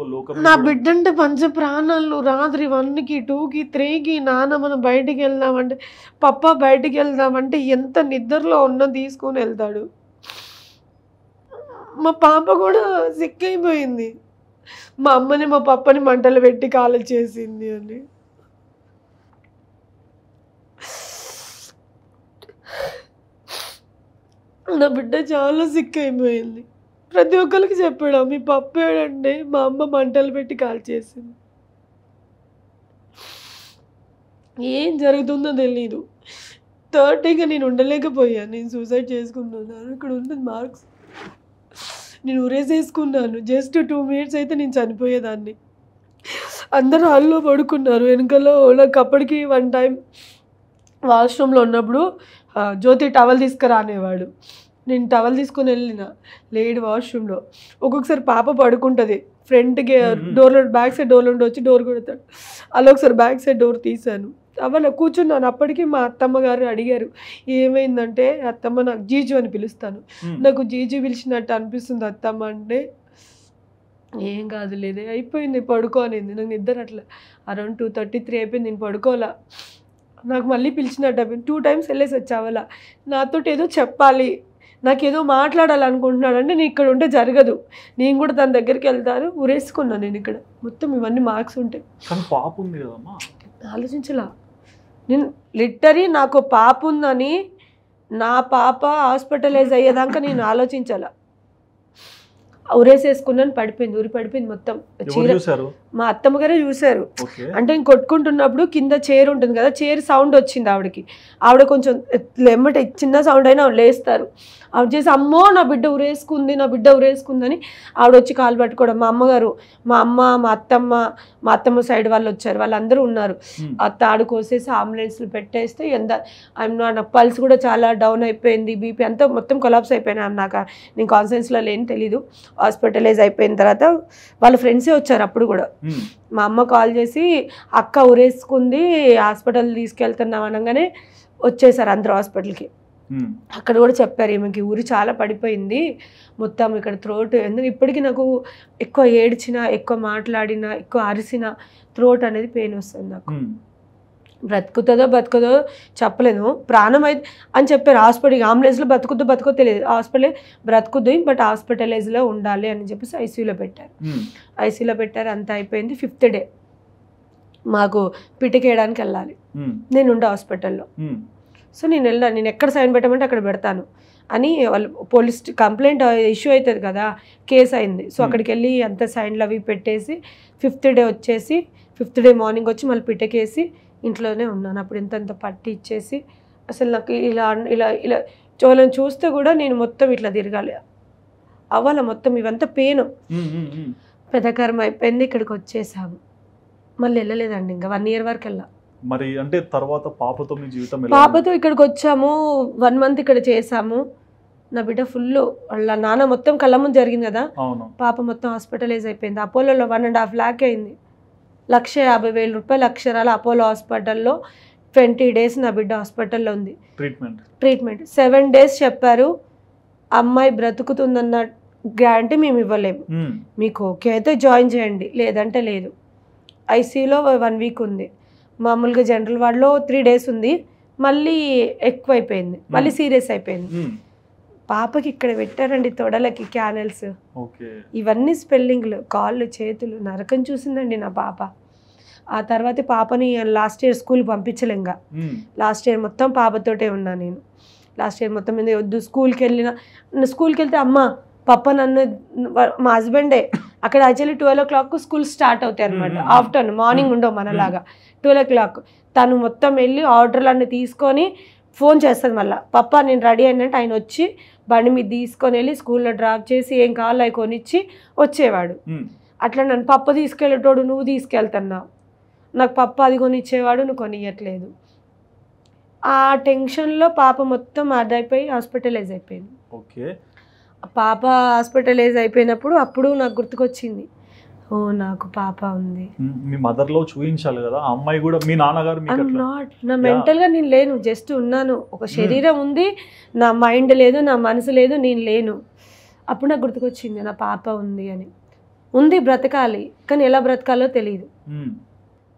నా బిడ్డ అంటే పంచ ప్రాణాలు. రాత్రి 1కి 2కి 3కి నాన్న మనం బయటికి వెళ్దామంటే, పప్ప బయటికి వెళ్దామంటే ఎంత నిద్రలో ఉన్నా తీసుకొని వెళ్తాడు. మా పాప కూడా సిక్ అయిపోయింది, మా అమ్మని మా పప్పని మంటలు పెట్టి కాలు చేసింది అని. నా బిడ్డ చాలా సిక్ అయిపోయింది. ప్రతి ఒక్కరికి చెప్పాడు, మీ పప్పు ఏడండి, మా అమ్మ మంటలు పెట్టి కాల్ చేసింది. ఏం జరుగుతుందో తెలీదు. 30గా నేను ఉండలేకపోయాను, నేను సూసైడ్ చేసుకున్నాను. ఇక్కడ ఉంటుంది మార్క్స్, నేను ఉరేసేసుకున్నాను. జస్ట్ 2 minutes అయితే నేను చనిపోయేదాన్ని. అందరూ హాల్లో పడుకున్నారు, వెనకలో. నాకు అప్పటికి 1 time వాష్రూమ్లో ఉన్నప్పుడు జ్యోతి టవల్ తీసుకురా అనేవాడు. నేను టవల్ తీసుకొని వెళ్ళిన, లేడు వాష్రూమ్లో. ఒక్కొక్కసారి పాప పడుకుంటుంది ఫ్రంట్కి డోర్లో, బ్యాక్ సైడ్ డోర్లో ఉండి వచ్చి డోర్ కొడతాడు. అలా ఒకసారి బ్యాక్ సైడ్ డోర్ తీశాను, అవ్వలే, కూర్చున్నాను. అప్పటికి మా అత్తమ్మ గారు అడిగారు, ఏమైందంటే, అత్తమ్మ నాకు జీజు అని పిలుస్తాను, నాకు జీజు పిలిచినట్టు అనిపిస్తుంది అత్తమ్మ అంటే, ఏం కాదు లేదే, అయిపోయింది పడుకో అనేది. నాకు నిద్ర అట్లా అరౌండ్ 2:33 అయిపోయింది, నేను పడుకోవాలా. నాకు మళ్ళీ పిలిచినట్టు అయిపోయింది. 2 times వెళ్ళేసి వచ్చావాలా. నాతో ఏదో చెప్పాలి, నాకేదో మాట్లాడాలనుకుంటున్నాడంటే, నేను ఇక్కడ ఉంటే జరగదు, నేను కూడా తన దగ్గరికి వెళ్తాను. ఉరేసుకున్నాను నేను ఇక్కడ. మొత్తం ఇవన్నీ మార్క్స్ ఉంటాయి. ఆలోచించలా నేను. లిటరీ నాకు పాప ఉందని, నా పాప హాస్పిటలైజ్ అయ్యేదాకా నేను ఆలోచించాల. ఉరేసేసుకున్నాను, పడిపోయింది, ఊరి పడిపోయింది మొత్తం. మా అత్తమ్మ గారే చూశారు. అంటే నేను కొట్టుకుంటున్నప్పుడు కింద చైర్ ఉంటుంది కదా, చైర్ సౌండ్ వచ్చింది ఆవిడకి. ఆవిడ కొంచెం ఎమ్మటే చిన్న సౌండ్ అయినా లేస్తారు. ఆవిడ చేసి, అమ్మో నా బిడ్డ ఉరేసుకుంది, నా బిడ్డ ఉరేసుకుందని ఆవిడ వచ్చి కాలు పట్టుకోవడం. మా అమ్మగారు, మా అమ్మ, మా అత్తమ్మ సైడ్ వాళ్ళు వచ్చారు, వాళ్ళందరూ ఉన్నారు. తాడు కోసేసి అంబులెన్స్లు పెట్టేస్తే నాకు పల్స్ కూడా చాలా డౌన్ అయిపోయింది, బీపీ అంతా మొత్తం కొలాప్స్ అయిపోయినా. నేను కాన్షియస్లో లేని తెలీదు. హాస్పిటలైజ్ అయిపోయిన తర్వాత వాళ్ళ ఫ్రెండ్సే వచ్చారు అప్పుడు కూడా. మా అమ్మ కాల్ చేసి, అక్క ఉరేసుకుంది, హాస్పిటల్ తీసుకెళ్తున్నాం అనగానే వచ్చేసారు అందరూ హాస్పిటల్కి. అక్కడ కూడా చెప్పారు, ఈమెకి ఊరి చాలా పడిపోయింది మొత్తం, ఇక్కడ థ్రోట్. ఎందుకు ఇప్పటికీ నాకు ఎక్కువ ఏడ్చినా, ఎక్కువ మాట్లాడినా, ఎక్కువ అరిసినా థ్రోట్ అనేది పెయిన్ వస్తుంది నాకు. బ్రతుకుతుందో బతుకుదో చెప్పలేను, ప్రాణం అయితే అని చెప్పారు. హాస్పిటల్ అంబులెన్స్లో బతుకో తెలియదు, హాస్పిటల్ బ్రతుకుద్ది, బట్ హాస్పిటలైజ్లో ఉండాలి అని చెప్పేసి ఐసీయూలో పెట్టారు. అంతా అయిపోయింది. 5th day మాకు పిటికేయడానికి వెళ్ళాలి, నేను ఉండే హాస్పిటల్లో. సో నేను వెళ్ళాను, నేను ఎక్కడ సైన్ పెట్టమంటే అక్కడ పెడతాను అని వాళ్ళు పోలీస్ కంప్లైంట్ ఇష్యూ అవుతుంది కదా, కేసు అయింది. సో అక్కడికి వెళ్ళి అంత సైన్లు అవి పెట్టేసి 5th డే వచ్చేసి 5th డే మార్నింగ్ వచ్చి మళ్ళీ పిటకేసి ఇంట్లోనే ఉన్నాను. అప్పుడు ఇంత పట్టి ఇచ్చేసి అసలు నాకు ఇలా ఇలా ఇలా వాళ్ళని చూస్తే కూడా నేను మొత్తం ఇట్లా తిరగాలి అవ్వాలి, మొత్తం ఇవంతా పెయిన్. పెద్దకరం అయిపోయింది, ఇక్కడికి వచ్చేసాము. మళ్ళీ వెళ్ళలేదండి, ఇంకా 1 year వరకు వెళ్ళా. మరి అంటే తర్వాత పాపతో మీ జీవితం పాపతో ఇక్కడికి వచ్చాము, 1 month ఇక్కడ చేసాము. నా బిడ్డ ఫుల్ వాళ్ళ నాన్న మొత్తం కళ్ళ ముందు జరిగింది కదా, పాప మొత్తం హాస్పిటలైజ్ అయిపోయింది. అపోలోలో 1.5 lakh అయింది, 1,50,000 రూపాయలు అక్షరాల అపోలో హాస్పిటల్లో. 20 days నా బిడ్డ హాస్పిటల్లో ఉంది, ట్రీట్మెంట్ 7 days చెప్పారు. అమ్మాయి బ్రతుకుతుందన్న గ్యారంటీ మేము ఇవ్వలేము, మీకు ఓకే అయితే జాయిన్ చేయండి లేదంటే లేదు. ఐసీయూలో 1 week ఉంది, మామూలుగా జనరల్ వార్డులో 3 days ఉంది. మళ్ళీ ఎక్కువ అయిపోయింది, మళ్ళీ సీరియస్ అయిపోయింది. పాపకి ఇక్కడ పెట్టారండి తొడలకి క్యానల్స్, ఇవన్నీ స్పెల్లింగ్లు, కాళ్ళు చేతులు నరకం చూసిందండి నా పాప. ఆ తర్వాత పాపని లాస్ట్ ఇయర్ స్కూల్ పంపించలేంగా, లాస్ట్ ఇయర్ మొత్తం పాపతోటే ఉన్నా నేను. లాస్ట్ ఇయర్ మొత్తం మీద వద్దు స్కూల్కి వెళ్తే అమ్మ పప్ప నన్ను, మా హస్బెండే అక్కడ యాక్చువల్లీ 12 o'clock స్కూల్ స్టార్ట్ అవుతాయి అనమాట. ఆఫ్టర్నూన్, మార్నింగ్ ఉండవు మనలాగా. 12 o'clock తను మొత్తం వెళ్ళి ఆర్డర్లు అన్నీ తీసుకొని ఫోన్ చేస్తుంది మళ్ళీ, పప్ప నేను రెడీ అయినట్టు ఆయన వచ్చి బండి మీద తీసుకొని వెళ్ళి స్కూల్లో డ్రాప్ చేసి ఏం కావాలో అవి కొనిచ్చి వచ్చేవాడు. అట్లా నన్ను పప్ప తీసుకెళ్ళేటోడు, నువ్వు తీసుకెళ్తున్నావు, నాకు పప్ప అది కొనిచ్చేవాడు, నువ్వు కొనియట్లేదు. ఆ టెన్షన్లో పాప మొత్తం అదైపోయి హాస్పిటలైజ్ అయిపోయింది. పాప హాస్పిటలైజ్ అయిపోయినప్పుడు అప్పుడు నాకు గుర్తుకొచ్చింది, ఓ నాకు పాప ఉంది. మీ మదర్ లో చూపించాలి కదా, అమ్మాయి కూడా మీ నాన్నగారు నా మెంటల్ గా నేను లేను, జస్ట్ ఉన్నాను. ఒక శరీరం ఉంది, నా మైండ్ లేదు, నా మనసు లేదు, నేను లేను. అప్పుడు నాకు గుర్తుకొచ్చింది నా పాప ఉంది అని. ఉంది, బ్రతకాలి, కానీ ఎలా బ్రతకాలో తెలియదు,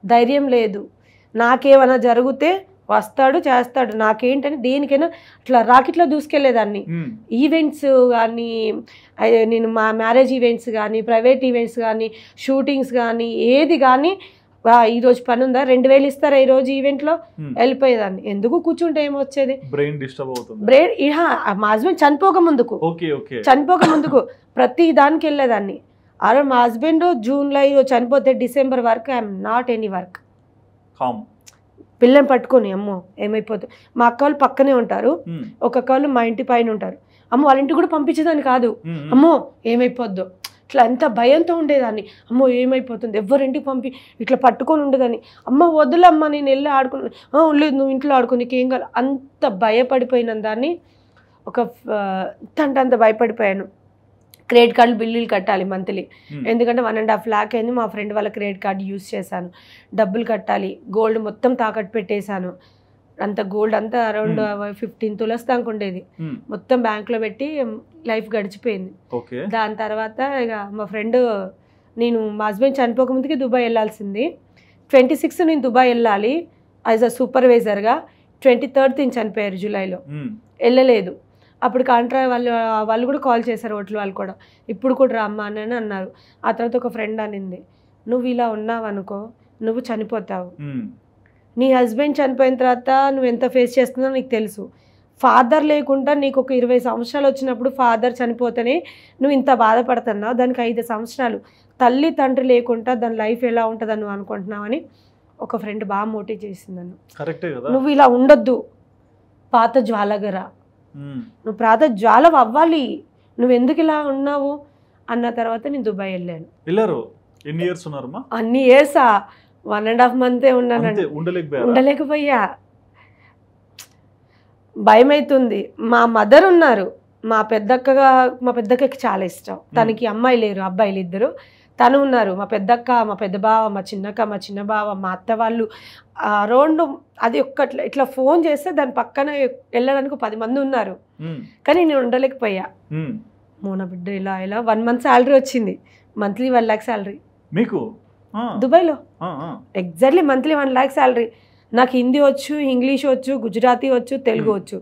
ధైర్యం లేదు. నాకేమైనా జరిగితే వస్తాడు చేస్తాడు, నాకేంటని దేనికైనా అట్లా రాకెట్లో దూసుకెళ్ళేదాన్ని. ఈవెంట్స్ కానీ, నేను మా మ్యారేజ్ ఈవెంట్స్ కానీ, ప్రైవేట్ ఈవెంట్స్ కానీ, షూటింగ్స్ కానీ, ఏది కానీ ఈరోజు పని ఉందా 2,000 ఇస్తారా ఈరోజు ఈవెంట్లో, వెళ్ళిపోయేదాన్ని. ఎందుకు కూర్చుంటే ఏమొచ్చేది, బ్రెయిన్ డిస్టర్బ్ అవుతుంది. మా హస్బెండ్ చనిపోక ముందుకు ప్రతి దానికి వెళ్ళేదాన్ని. అరే మా హస్బెండ్ జూన్లో చనిపోతే డిసెంబర్ వరకు ఐఎమ్ నాట్ ఎనీ వర్క్. పిల్లని పట్టుకొని అమ్మో ఏమైపోతుంది. మా అక్క వాళ్ళు పక్కనే ఉంటారు, ఒక్కొక్క వాళ్ళు మా ఇంటి పైన ఉంటారు. అమ్మో వాళ్ళ ఇంటికి కూడా పంపించేదాన్ని కాదు, అమ్మో ఏమైపోద్దో ఇట్లా ఎంత భయంతో ఉండేదాన్ని. అమ్మో ఏమైపోతుంది, ఎవరింటికి పంపి ఇట్లా పట్టుకొని ఉండేదాన్ని. అమ్మ వద్దులమ్మ నేను వెళ్ళి ఆడుకున్నాను, లేదు నువ్వు ఇంట్లో ఆడుకో నీకేం కాదు, అంత భయపడిపోయిన దాన్ని. అంత భయపడిపోయాను. క్రెడిట్ కార్డులు బిల్లులు కట్టాలి మంత్లీ, ఎందుకంటే 1.5 lakh అయింది. మా ఫ్రెండ్ వాళ్ళ క్రెడిట్ కార్డు యూజ్ చేశాను, డబ్బులు కట్టాలి. గోల్డ్ మొత్తం తాకట్టు పెట్టేశాను, అంత గోల్డ్ అంతా అరౌండ్ 15 tulas దాకా ఉండేది, మొత్తం బ్యాంక్లో పెట్టి లైఫ్ గడిచిపోయింది. దాని తర్వాత ఇక మా ఫ్రెండ్, నేను మా హస్బెండ్ చనిపోకముందుకి దుబాయ్ వెళ్ళాల్సింది. 26 నేను దుబాయ్ వెళ్ళాలి యాజ్ అ సూపర్వైజర్గా. 23rd చనిపోయారు జూలైలో, వెళ్ళలేదు. అప్పుడు కాంట్రా వాళ్ళు కూడా కాల్ చేశారు, హోటల్ వాళ్ళు కూడా, ఇప్పుడు కూడా రమ్మా అని అన్నారు. ఆ తర్వాత ఒక ఫ్రెండ్ అనింది, నువ్వు ఇలా ఉన్నావు అనుకో నువ్వు చనిపోతావు, నీ హస్బెండ్ చనిపోయిన తర్వాత నువ్వు ఎంత ఫేస్ చేస్తున్నావు నీకు తెలుసు. ఫాదర్ లేకుండా నీకు ఒక 20 సంవత్సరాలు వచ్చినప్పుడు ఫాదర్ చనిపోతేనే నువ్వు ఇంత బాధపడుతున్నావు, దానికి 5 సంవత్సరాలు తల్లి తండ్రి లేకుండా దాని లైఫ్ ఎలా ఉంటుందని నువ్వు అనుకుంటున్నావు అని ఒక ఫ్రెండ్ బాగా మోటివ్ చేసింది నన్ను. నువ్వు ఇలా ఉండొద్దు, పాత జ్వాలగరా, నువ్వు ప్రాత జ్వాల అవ్వాలి, నువ్వు ఎందుకు ఇలా ఉన్నావు అన్న తర్వాత నేను దుబాయ్ వెళ్ళాను. అన్ని ఇయర్స్ 1.5 month ఉన్నానండి, ఉండలేకపోయా. భయం అవుతుంది. మా మదర్ ఉన్నారు, మా పెద్దక్కకి చాలా ఇష్టం, తనకి అమ్మాయి లేరు అబ్బాయిలు ఇద్దరు, తను ఉన్నారు. మా పెద్దక్క, మా పెద్ద బావ, మా చిన్నక్క, మా చిన్న బావ, మా అత్త వాళ్ళు అరౌండ్. అది ఇట్లా ఫోన్ చేస్తే దాని పక్కన వెళ్ళడానికి 10 మంది ఉన్నారు, కానీ నేను ఉండలేకపోయా. మోన బిడ్డ ఇలా 1 month శాలరీ వచ్చింది, మంత్లీ 1 lakh శాలరీ మీకు దుబాయ్లో. Exactly monthly 1 lakh salary. నాకు హిందీ వచ్చు, ఇంగ్లీష్ వచ్చు, గుజరాతీ వచ్చు, తెలుగు వచ్చు,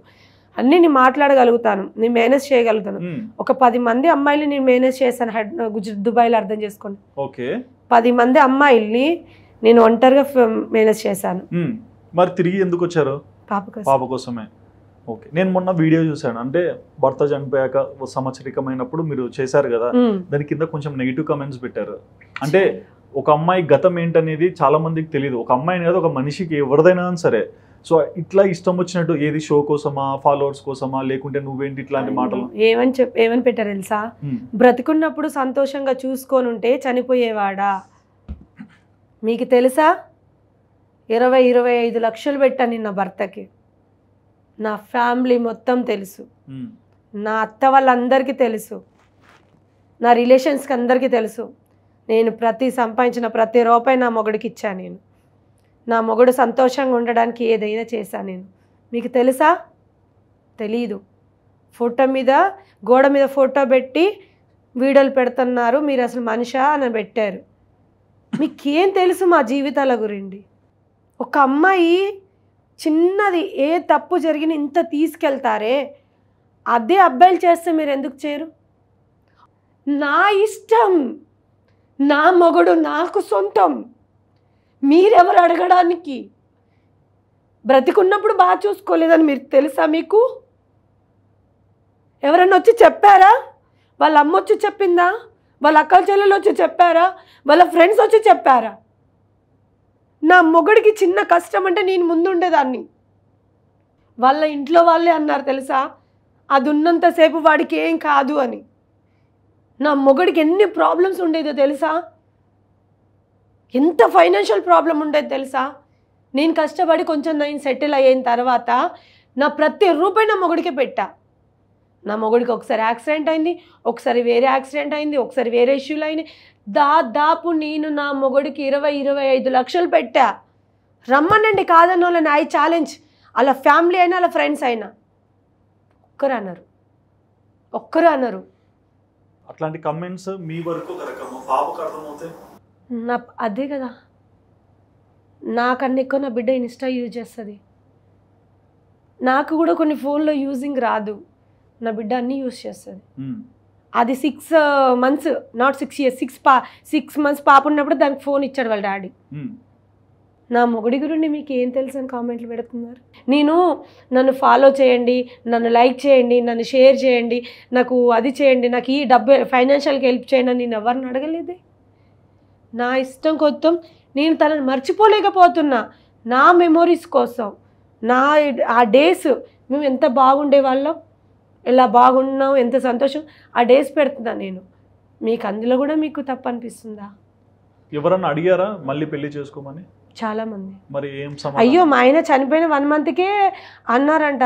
అన్నీ నేను మాట్లాడగలుగుతాను, నేను మేనేజ్ చేయగలుగుతాను. ఒక 10 మంది అమ్మాయిలు నేను మేనేజ్ చేశాను దుబాయ్లో, అర్థం చేసుకోండి. 10 మంది అమ్మాయిల్ని నేను ఒంటరిగా మేనేజ్ చేశాను. మరి తిరిగి ఎందుకు వచ్చారు? పాప కోసమే. ఓకే. నేను మొన్న వీడియో చూసాను, అంటే భర్త చనిపోయాక సంవత్సరికమైనప్పుడు మీరు చేశారు కదా, దాని కింద కొంచెం నెగిటివ్ కమెంట్స్ పెట్టారు. అంటే ఒక అమ్మాయి గతం ఏంటనేది చాలా మందికి తెలియదు. ఒక అమ్మాయిని కదా, ఒక మనిషికి ఎవరిదైనా సరే, సో ఇట్లా ఇష్టం వచ్చినట్టు ఏది షో కోసమా, ఫాలోవర్స్ కోసమా, లేకుంటే నువ్వేంటి ఇట్లాంటి మాటలు ఏమని పెట్టారు తెలుసా? బ్రతికున్నప్పుడు సంతోషంగా చూసుకొని ఉంటే చనిపోయేవాడా? మీకు తెలుసా? 20-25 లక్షలు పెట్టాను నా భర్తకి. నా ఫ్యామిలీ మొత్తం తెలుసు, నా అత్త వాళ్ళందరికీ తెలుసు, నా రిలేషన్స్కి అందరికీ తెలుసు. నేను సంపాదించిన ప్రతి రూపాయి నా మొగుడికి ఇచ్చాను. నేను నా మొగుడు సంతోషంగా ఉండడానికి ఏదైనా చేశాను నేను. మీకు తెలుసా? తెలీదు. గోడ మీద ఫోటో పెట్టి వీడియోలు పెడుతున్నారు, మీరు అసలు మనిషా అని పెట్టారు. మీకేం తెలుసు మా జీవితాల గురించి? ఒక అమ్మాయి చిన్నది ఏ తప్పు జరిగిన ఇంత తీసుకెళ్తారే, అదే అబ్బాయిలు చేస్తే మీరు ఎందుకు చేయరు? నా ఇష్టం, నా మొగుడు నాకు సొంతం, మీరెవరు అడగడానికి? బ్రతికున్నప్పుడు బాగా చూసుకోలేదని మీరు తెలుసా? మీకు ఎవరన్నా వచ్చి చెప్పారా? వాళ్ళ అమ్మ వచ్చి చెప్పిందా? వాళ్ళ అక్క చెల్లెలు వచ్చి చెప్పారా? వాళ్ళ ఫ్రెండ్స్ వచ్చి చెప్పారా? నా మొగుడికి చిన్న కష్టం అంటే నేను ముందుండేదాన్ని. వాళ్ళ ఇంట్లో వాళ్ళే అన్నారు తెలుసా, అది ఉన్నంతసేపు వాడికి ఏం కాదు అని. నా మొగుడికి ఎన్ని ప్రాబ్లమ్స్ ఉండేదో తెలుసా? ఎంత ఫైనాన్షియల్ ప్రాబ్లం ఉండేది తెలుసా? నేను కష్టపడి కొంచెం నేను సెటిల్ అయిన తర్వాత నా ప్రతి రూపాయి నా మొగుడికే పెట్టా. నా మొగుడికి ఒకసారి యాక్సిడెంట్ అయింది, ఒకసారి వేరే యాక్సిడెంట్ అయింది, ఒకసారి వేరే ఇష్యూలు అయినాయి. దాదాపు నేను నా మొగుడికి 20-25 లక్షలు పెట్టా. రమ్మనండి, కాదన్న వాళ్ళని ఐ ఛాలెంజ్. అలా ఫ్యామిలీ అయినా, అలా ఫ్రెండ్స్ అయినా ఒక్కరు అన్నారు. అట్లాంటి కమెంట్స్ మీ వరకు అదే కదా, నాకన్నా ఎక్కువ నా బిడ్డ ఇన్స్టా యూజ్ చేస్తుంది. నాకు కూడా కొన్ని ఫోన్లో యూజింగ్ రాదు, నా బిడ్డ అన్నీ యూజ్ చేస్తుంది. అది 6 months, నాట్ 6 years, 6 months పాప ఉన్నప్పుడు దానికి ఫోన్ ఇచ్చాడు వాళ్ళ డాడీ. నా మొగుడి గురించి మీకు ఏం తెలుసు అని కామెంట్లు పెడుతున్నారు. నన్ను ఫాలో చేయండి, నన్ను లైక్ చేయండి, నన్ను షేర్ చేయండి, నాకు అది చేయండి, నాకు ఈ డబ్బు ఫైనాన్షియల్గా హెల్ప్ చేయండి అని నేను ఎవరిని అడగలేదే. నా ఇష్టం కొత్తం నేను తనని మర్చిపోలేకపోతున్నా. నా మెమొరీస్ కోసం, ఆ డేస్ మేము ఎంత బాగుండే వాళ్ళం, ఎలా బాగున్నాం, ఎంత సంతోషం, ఆ డేస్ పెడుతున్నా నేను. మీకు అందులో కూడా మీకు తప్పు అనిపిస్తుందా? ఎవరన్నా అడిగారా మళ్ళీ పెళ్లి చేసుకోమని? చాలా మంది. మరి ఏం అయ్యో మా ఆయన చనిపోయిన 1 monthకే అన్నారంట,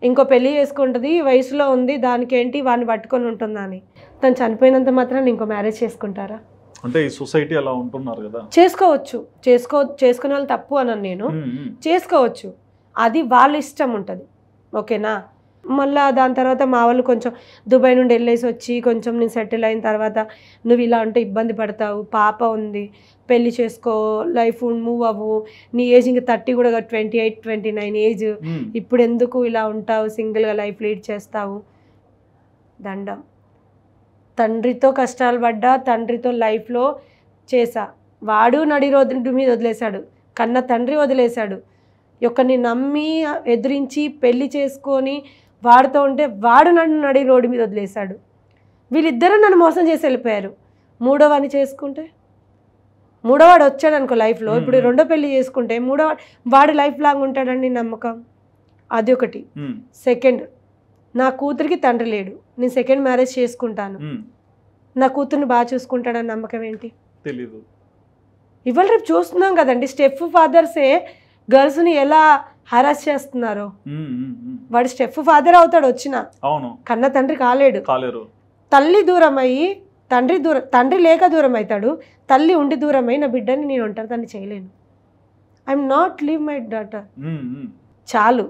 ఇంకో పెళ్లి చేసుకుంటుంది, వయసులో ఉంది, దానికేంటి వాడిని పట్టుకొని ఉంటుందా అని. తను చనిపోయినంత మాత్రం ఇంకో మ్యారేజ్ చేసుకుంటారా? అంటే ఈ సొసైటీ అలా ఉంటున్నారు కదా. చేసుకోవచ్చు, చేసుకునే వాళ్ళు తప్పు అనను నేను, చేసుకోవచ్చు, అది వాళ్ళ ఇష్టం ఉంటుంది. ఓకేనా? మళ్ళీ దాని తర్వాత మా వాళ్ళు కొంచెం దుబాయ్ నుండి వెళ్ళేసి వచ్చి కొంచెం నేను సెటిల్ అయిన తర్వాత నువ్వు ఇలా అంటే ఇబ్బంది పడతావు, పాప ఉంది, పెళ్లి చేసుకో, లైఫ్ మూవ్ అవ్వు, నీ ఏజ్ ఇంకా 30 కూడా 28-29 ఏజ్, ఇప్పుడు ఎందుకు ఇలా ఉంటావు, సింగిల్గా లైఫ్ లీడ్ చేస్తావు. దండం. తండ్రితో కష్టాలు పడ్డా, తండ్రితో లైఫ్లో చేసా, వాడు నడి రోడ్డు మీద వదిలేశాడు, కన్న తండ్రి వదిలేశాడు. ఒకరిని నమ్మి ఎదిరించి పెళ్లి చేసుకొని వాడితో ఉంటే వాడు నన్ను నడి రోడ్డు మీద వదిలేశాడు. వీళ్ళిద్దరూ నన్ను మోసం చేసి వెళ్ళిపోయారు. మూడోవాడిని చేసుకుంటే, మూడోవాడు వచ్చాడు అనుకో లైఫ్లో, ఇప్పుడు రెండో పెళ్లి చేసుకుంటే వాడు లైఫ్ లాంగ్ ఉంటాడని నమ్మకం. అది ఒకటి. సెకండ్, నా కూతురికి తండ్రి లేడు, నేను సెకండ్ మ్యారేజ్ చేసుకుంటాను, నా కూతుర్ని బాగా చూసుకుంటాడని నమ్మకం ఏంటి? తెలీదు. ఇవాళ రేపు చూస్తున్నాం కదండి, స్టెప్ ఫాదర్సే గర్ల్స్ని ఎలా హరాస్ చేస్తున్నారు. వాడు స్టెప్ ఫాదర్ అవుతాడు వచ్చిన, కన్న తండ్రి కాలేరు. తల్లి దూరం అయ్యి తండ్రి లేక దూరం అవుతాడు, తల్లి ఉండి దూరం అయ్యి నా బిడ్డని నేను ఉంటాను, తను చేయలేను. I'm not leave my daughter. చాలు,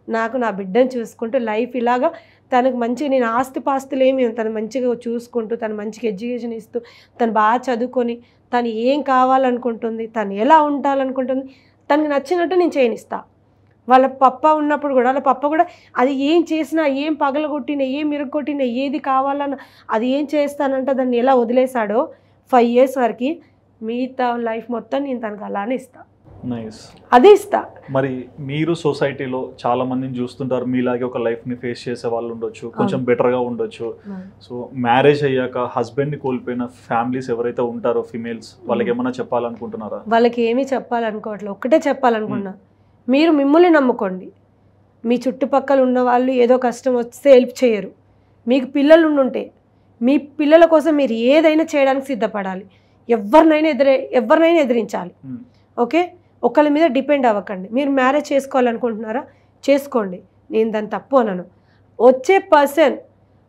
నాకు నా బిడ్డను చూసుకుంటూ లైఫ్ ఇలాగా తనకు మంచిగా, నేను ఆస్తిపాస్తులు ఏమి, తను మంచిగా చూసుకుంటూ, తను మంచిగా ఎడ్యుకేషన్ ఇస్తూ, తను బాగా చదువుకొని, తను ఏం కావాలనుకుంటుంది, తను ఎలా ఉండాలనుకుంటుంది, తనకు నచ్చినట్టు నేను చేయనిస్తా. వాళ్ళ పప్ప ఉన్నప్పుడు కూడా, వాళ్ళ పప్ప కూడా అది ఏం చేసినా, ఏం పగలగొట్టినా, ఏం మిరగొట్టినా, ఏది కావాలన్నా అది ఏం చేస్తానంటే దాన్ని ఎలా వదిలేశాడో 5 years వరకు, మిగతా లైఫ్ మొత్తం నేను తనకు అలానే ఇస్తా. నైస్. అదే ఇస్తా. మరి మీరు సొసైటీలో చాలా మందిని చూస్తుంటారు, మీలాగే ఒక లైఫ్ని ఫేస్ చేసే వాళ్ళు ఉండొచ్చు, కొంచెం బెటర్గా ఉండొచ్చు. సో మ్యారేజ్ అయ్యాక హస్బెండ్ని కోల్పోయిన ఫ్యామిలీస్ ఎవరైతే ఉంటారో ఫిమేల్స్, వాళ్ళకి ఏమైనా చెప్పాలనుకుంటున్నారా? వాళ్ళకి ఏమీ చెప్పాలనుకోవట్లేదు, ఒక్కటే చెప్పాలనుకున్నా, మీరు మిమ్మల్ని నమ్ముకోండి. మీ చుట్టుపక్కల ఉన్న వాళ్ళు ఏదో కష్టం వస్తే హెల్ప్ చేయరు. మీకు పిల్లలు ఉండుంటే మీ పిల్లల కోసం మీరు ఏదైనా చేయడానికి సిద్ధపడాలి. ఎవరినైనా ఎదిరించాలి. ఓకే, ఒకళ్ళ మీద డిపెండ్ అవ్వకండి. మీరు మ్యారేజ్ చేసుకోవాలనుకుంటున్నారా, చేసుకోండి, నేను దాన్ని తప్పు అనను. వచ్చే పర్సన్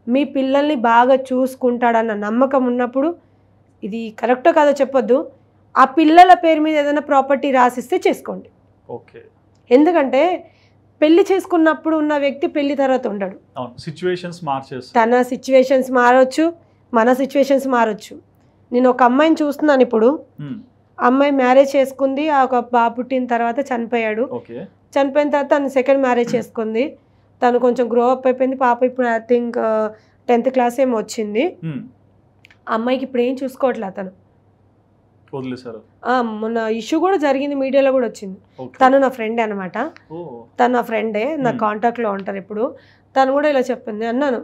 మీ పిల్లల్ని బాగా చూసుకుంటాడన్న నమ్మకం ఉన్నప్పుడు, ఇది కరెక్టో కాదో చెప్పొద్దు, ఆ పిల్లల పేరు మీద ఏదైనా ప్రాపర్టీ రాసిస్తే చేసుకోండి. ఓకే. ఎందుకంటే పెళ్లి చేసుకున్నప్పుడు ఉన్న వ్యక్తి పెళ్లి తర్వాత ఉండడు. తన సిచ్యువేషన్స్ మారొచ్చు, మన సిచ్యువేషన్స్ మారొచ్చు. నేను ఒక అమ్మాయిని చూస్తున్నాను ఇప్పుడు. అమ్మాయి మ్యారేజ్ చేసుకుంది, ఒక బాబు పుట్టిన తర్వాత చనిపోయాడు. చనిపోయిన తర్వాత తను సెకండ్ మ్యారేజ్ చేసుకుంది. తను కొంచెం గ్రో అప్ అయిపోయింది. పాప ఇప్పుడు ఐ థింక్ 10th క్లాస్ ఏమో వచ్చింది. అమ్మాయికి ఇప్పుడు ఏం చూసుకోవట్లే, అతను వదిలేశారు. మొన్న ఇష్యూ కూడా జరిగింది, మీడియాలో కూడా వచ్చింది. తను నా ఫ్రెండ్ అనమాట. తను నా ఫ్రెండే, నా కాంటాక్ట్లో ఉంటారు ఇప్పుడు. తను కూడా ఇలా చెప్పింది, అన్నాను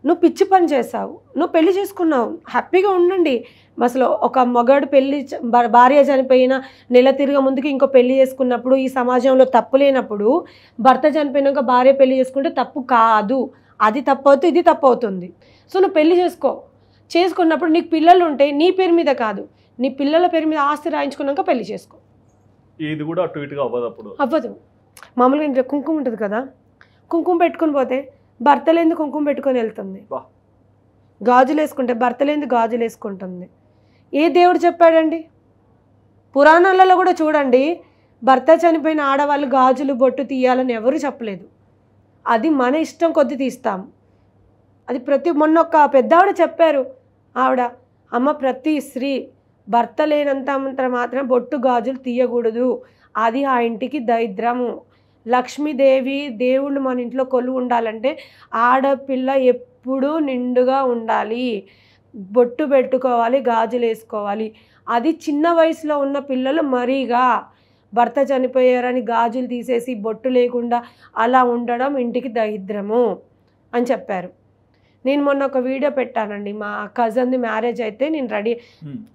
నువ్వు పిచ్చి పని చేసావు, నువ్వు పెళ్లి చేసుకున్నావు, హ్యాపీగా ఉండండి. అసలు ఒక మగాడు భార్య చనిపోయిన నెల తిరిగే ముందుకి ఇంకో పెళ్లి చేసుకున్నప్పుడు ఈ సమాజంలో తప్పు లేనప్పుడు, భర్త చనిపోయినాక భార్య పెళ్లి చేసుకుంటే తప్పు కాదు. అది తప్పు అవుతుంది, ఇది తప్పు అవుతుంది. సో నువ్వు పెళ్లి చేసుకున్నప్పుడు నీకు పిల్లలు ఉంటే నీ పేరు మీద కాదు, నీ పిల్లల పేరు మీద ఆస్తి రాయించుకున్నాక పెళ్లి చేసుకో. ఇది కూడా అటు ఇటుగా అవ్వదు. మామూలుగా ఇంట్లో కుంకుమ ఉంటుంది కదా, కుంకుమ పెట్టుకుని పోతే భర్తలేంది కుంకుమ పెట్టుకొని వెళ్తుంది. గాజులు వేసుకుంటే భర్తలేంది గాజులు వేసుకుంటుంది. ఏ దేవుడు చెప్పాడండి? పురాణాలలో కూడా చూడండి, భర్త చనిపోయిన ఆడవాళ్ళు గాజులు బొట్టు తీయాలని ఎవరు చెప్పలేదు. అది మన ఇష్టం కొద్ది తీస్తాం. అది మొన్న ఒక పెద్ద ఆవిడ చెప్పారు, ఆవిడ అమ్మ ప్రతి స్త్రీ భర్త లేనంత మాత్రం బొట్టు గాజులు తీయకూడదు, అది ఆ ఇంటికి దరిద్రము. లక్ష్మీదేవి దేవుళ్ళు మన ఇంట్లో కొలువు ఉండాలంటే ఆడపిల్ల ఎప్పుడూ నిండుగా ఉండాలి, బొట్టు పెట్టుకోవాలి, గాజులు వేసుకోవాలి. అది చిన్న వయసులో ఉన్న పిల్లలు మరీగా భర్త చనిపోయారని గాజులు తీసేసి బొట్టు లేకుండా అలా ఉండడం ఇంటికి దరిద్రము అని చెప్పారు. నేను మొన్న ఒక వీడియో పెట్టానండి, మా కజన్ది మ్యారేజ్ అయితే నేను రెడీ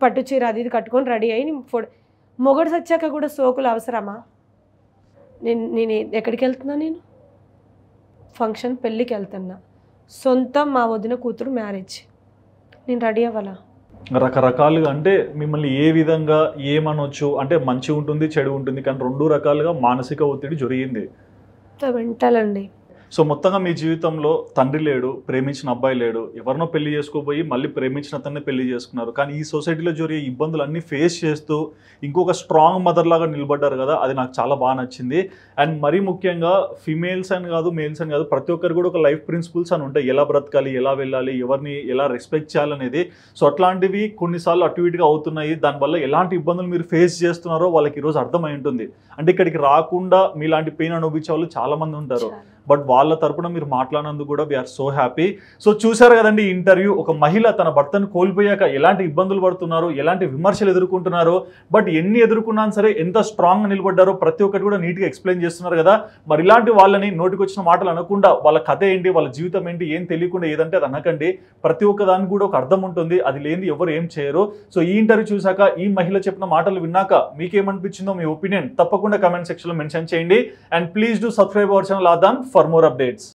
పట్టు చీర అది ఇది కట్టుకొని రెడీ అయ్యి మొగడు సచ్చాక కూడా సోకులు అవసరమా? నేను ఎక్కడికి వెళ్తున్నా, నేను ఫంక్షన్ పెళ్ళికి వెళ్తున్నా, సొంతం మా వదిన కూతురు మ్యారేజ్, నేను రెడీ అవ్వాలా? రకరకాలుగా అంటే మిమ్మల్ని ఏ విధంగా ఏమనొచ్చు అంటే మంచి ఉంటుంది చెడు ఉంటుంది, కానీ 2 రకాలుగా మానసిక ఒత్తిడి జరిగింది. వింటాలండి. సో మొత్తంగా మీ జీవితంలో తండ్రి లేడు, ప్రేమించిన అబ్బాయి లేడు, ఎవరినో పెళ్లి చేసుకోబోయి మళ్ళీ ప్రేమించిన అతన్ని పెళ్లి చేసుకున్నారు. కానీ ఈ సొసైటీలో జరిగే ఇబ్బందులన్నీ ఫేస్ చేస్తూ ఇంకొక స్ట్రాంగ్ మదర్ లాగా నిలబడ్డారు కదా, అది నాకు చాలా బాగా నచ్చింది. అండ్ మరీ ముఖ్యంగా ఫీమేల్స్ అని కాదు, మేల్స్ అని కాదు, ప్రతి ఒక్కరు కూడా ఒక లైఫ్ ప్రిన్సిపల్స్ అని ఉంటాయి, ఎలా బ్రతకాలి, ఎలా వెళ్ళాలి, ఎవరిని ఎలా రెస్పెక్ట్ చేయాలనేది. సో అట్లాంటివి కొన్నిసార్లు అటు ఇటుగా అవుతున్నాయి. దానివల్ల ఎలాంటి ఇబ్బందులు మీరు ఫేస్ చేస్తున్నారో వాళ్ళకి ఈరోజు అర్థమై ఉంటుంది. అంటే ఇక్కడికి రాకుండా మీలాంటి పెయిన్ అనుభవించే వాళ్ళు చాలా మంది ఉంటారు. బట్ వాళ్ళ తరపున మీరు మాట్లాడినందుకు కూడా వీఆర్ సో హ్యాపీ. సో చూసారు కదండి ఈ ఇంటర్వ్యూ. ఒక మహిళ తన భర్తను కోల్పోయాక ఎలాంటి ఇబ్బందులు పడుతున్నారు, ఎలాంటి విమర్శలు ఎదుర్కొంటున్నారు, బట్ ఎన్ని ఎదుర్కొన్నా సరే ఎంత స్ట్రాంగ్గా నిలబడ్డారో ప్రతి ఒక్కటి కూడా నీట్గా ఎక్స్ప్లెయిన్ చేస్తున్నారు కదా. మరి ఇలాంటి వాళ్ళని నోటికొచ్చిన మాటలు అనకుండా వాళ్ళ కథ ఏంటి, వాళ్ళ జీవితం ఏంటి, ఏం తెలియకుండా ఏదంటే అది అనకండి. ప్రతి ఒక్క దానికి కూడా ఒక అర్థం ఉంటుంది, అది లేని ఎవరు ఏం చేయరు. సో ఈ ఇంటర్వ్యూ చూసాక, ఈ మహిళ చెప్పిన మాటలు విన్నాక మీకేమనిపించిందో మీ ఒపీనియన్ తప్పకుండా కమెంట్ సెక్షన్లో మెన్షన్ చేయండి. And please do subscribe our channel Aadhan for more updates.